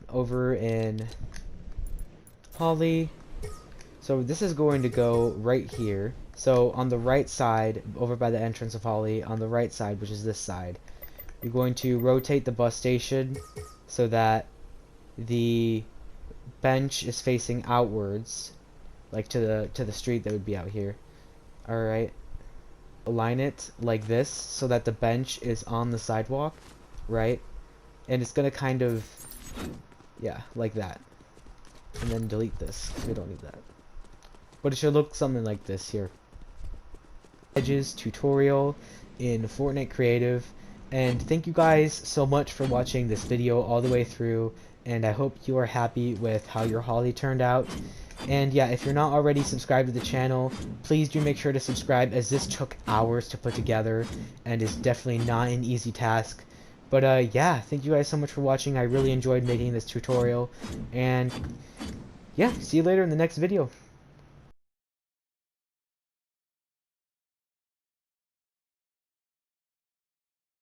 over in Holly. So this is going to go right here. So on the right side, over by the entrance of Holly, on the right side, which is this side, you're going to rotate the bus station so that the bench is facing outwards, like to the street that would be out here. Alright. Align it like this so that the bench is on the sidewalk, right? And it's gonna kind of, yeah, like that. And then delete this. We don't need that. But it should look something like this here. Hedges tutorial in Fortnite Creative. And thank you guys so much for watching this video all the way through. And I hope you are happy with how your Holly turned out. And yeah, if you're not already subscribed to the channel, please do make sure to subscribe, as this took hours to put together and is definitely not an easy task. But yeah, thank you guys so much for watching. I really enjoyed making this tutorial. And yeah, see you later in the next video.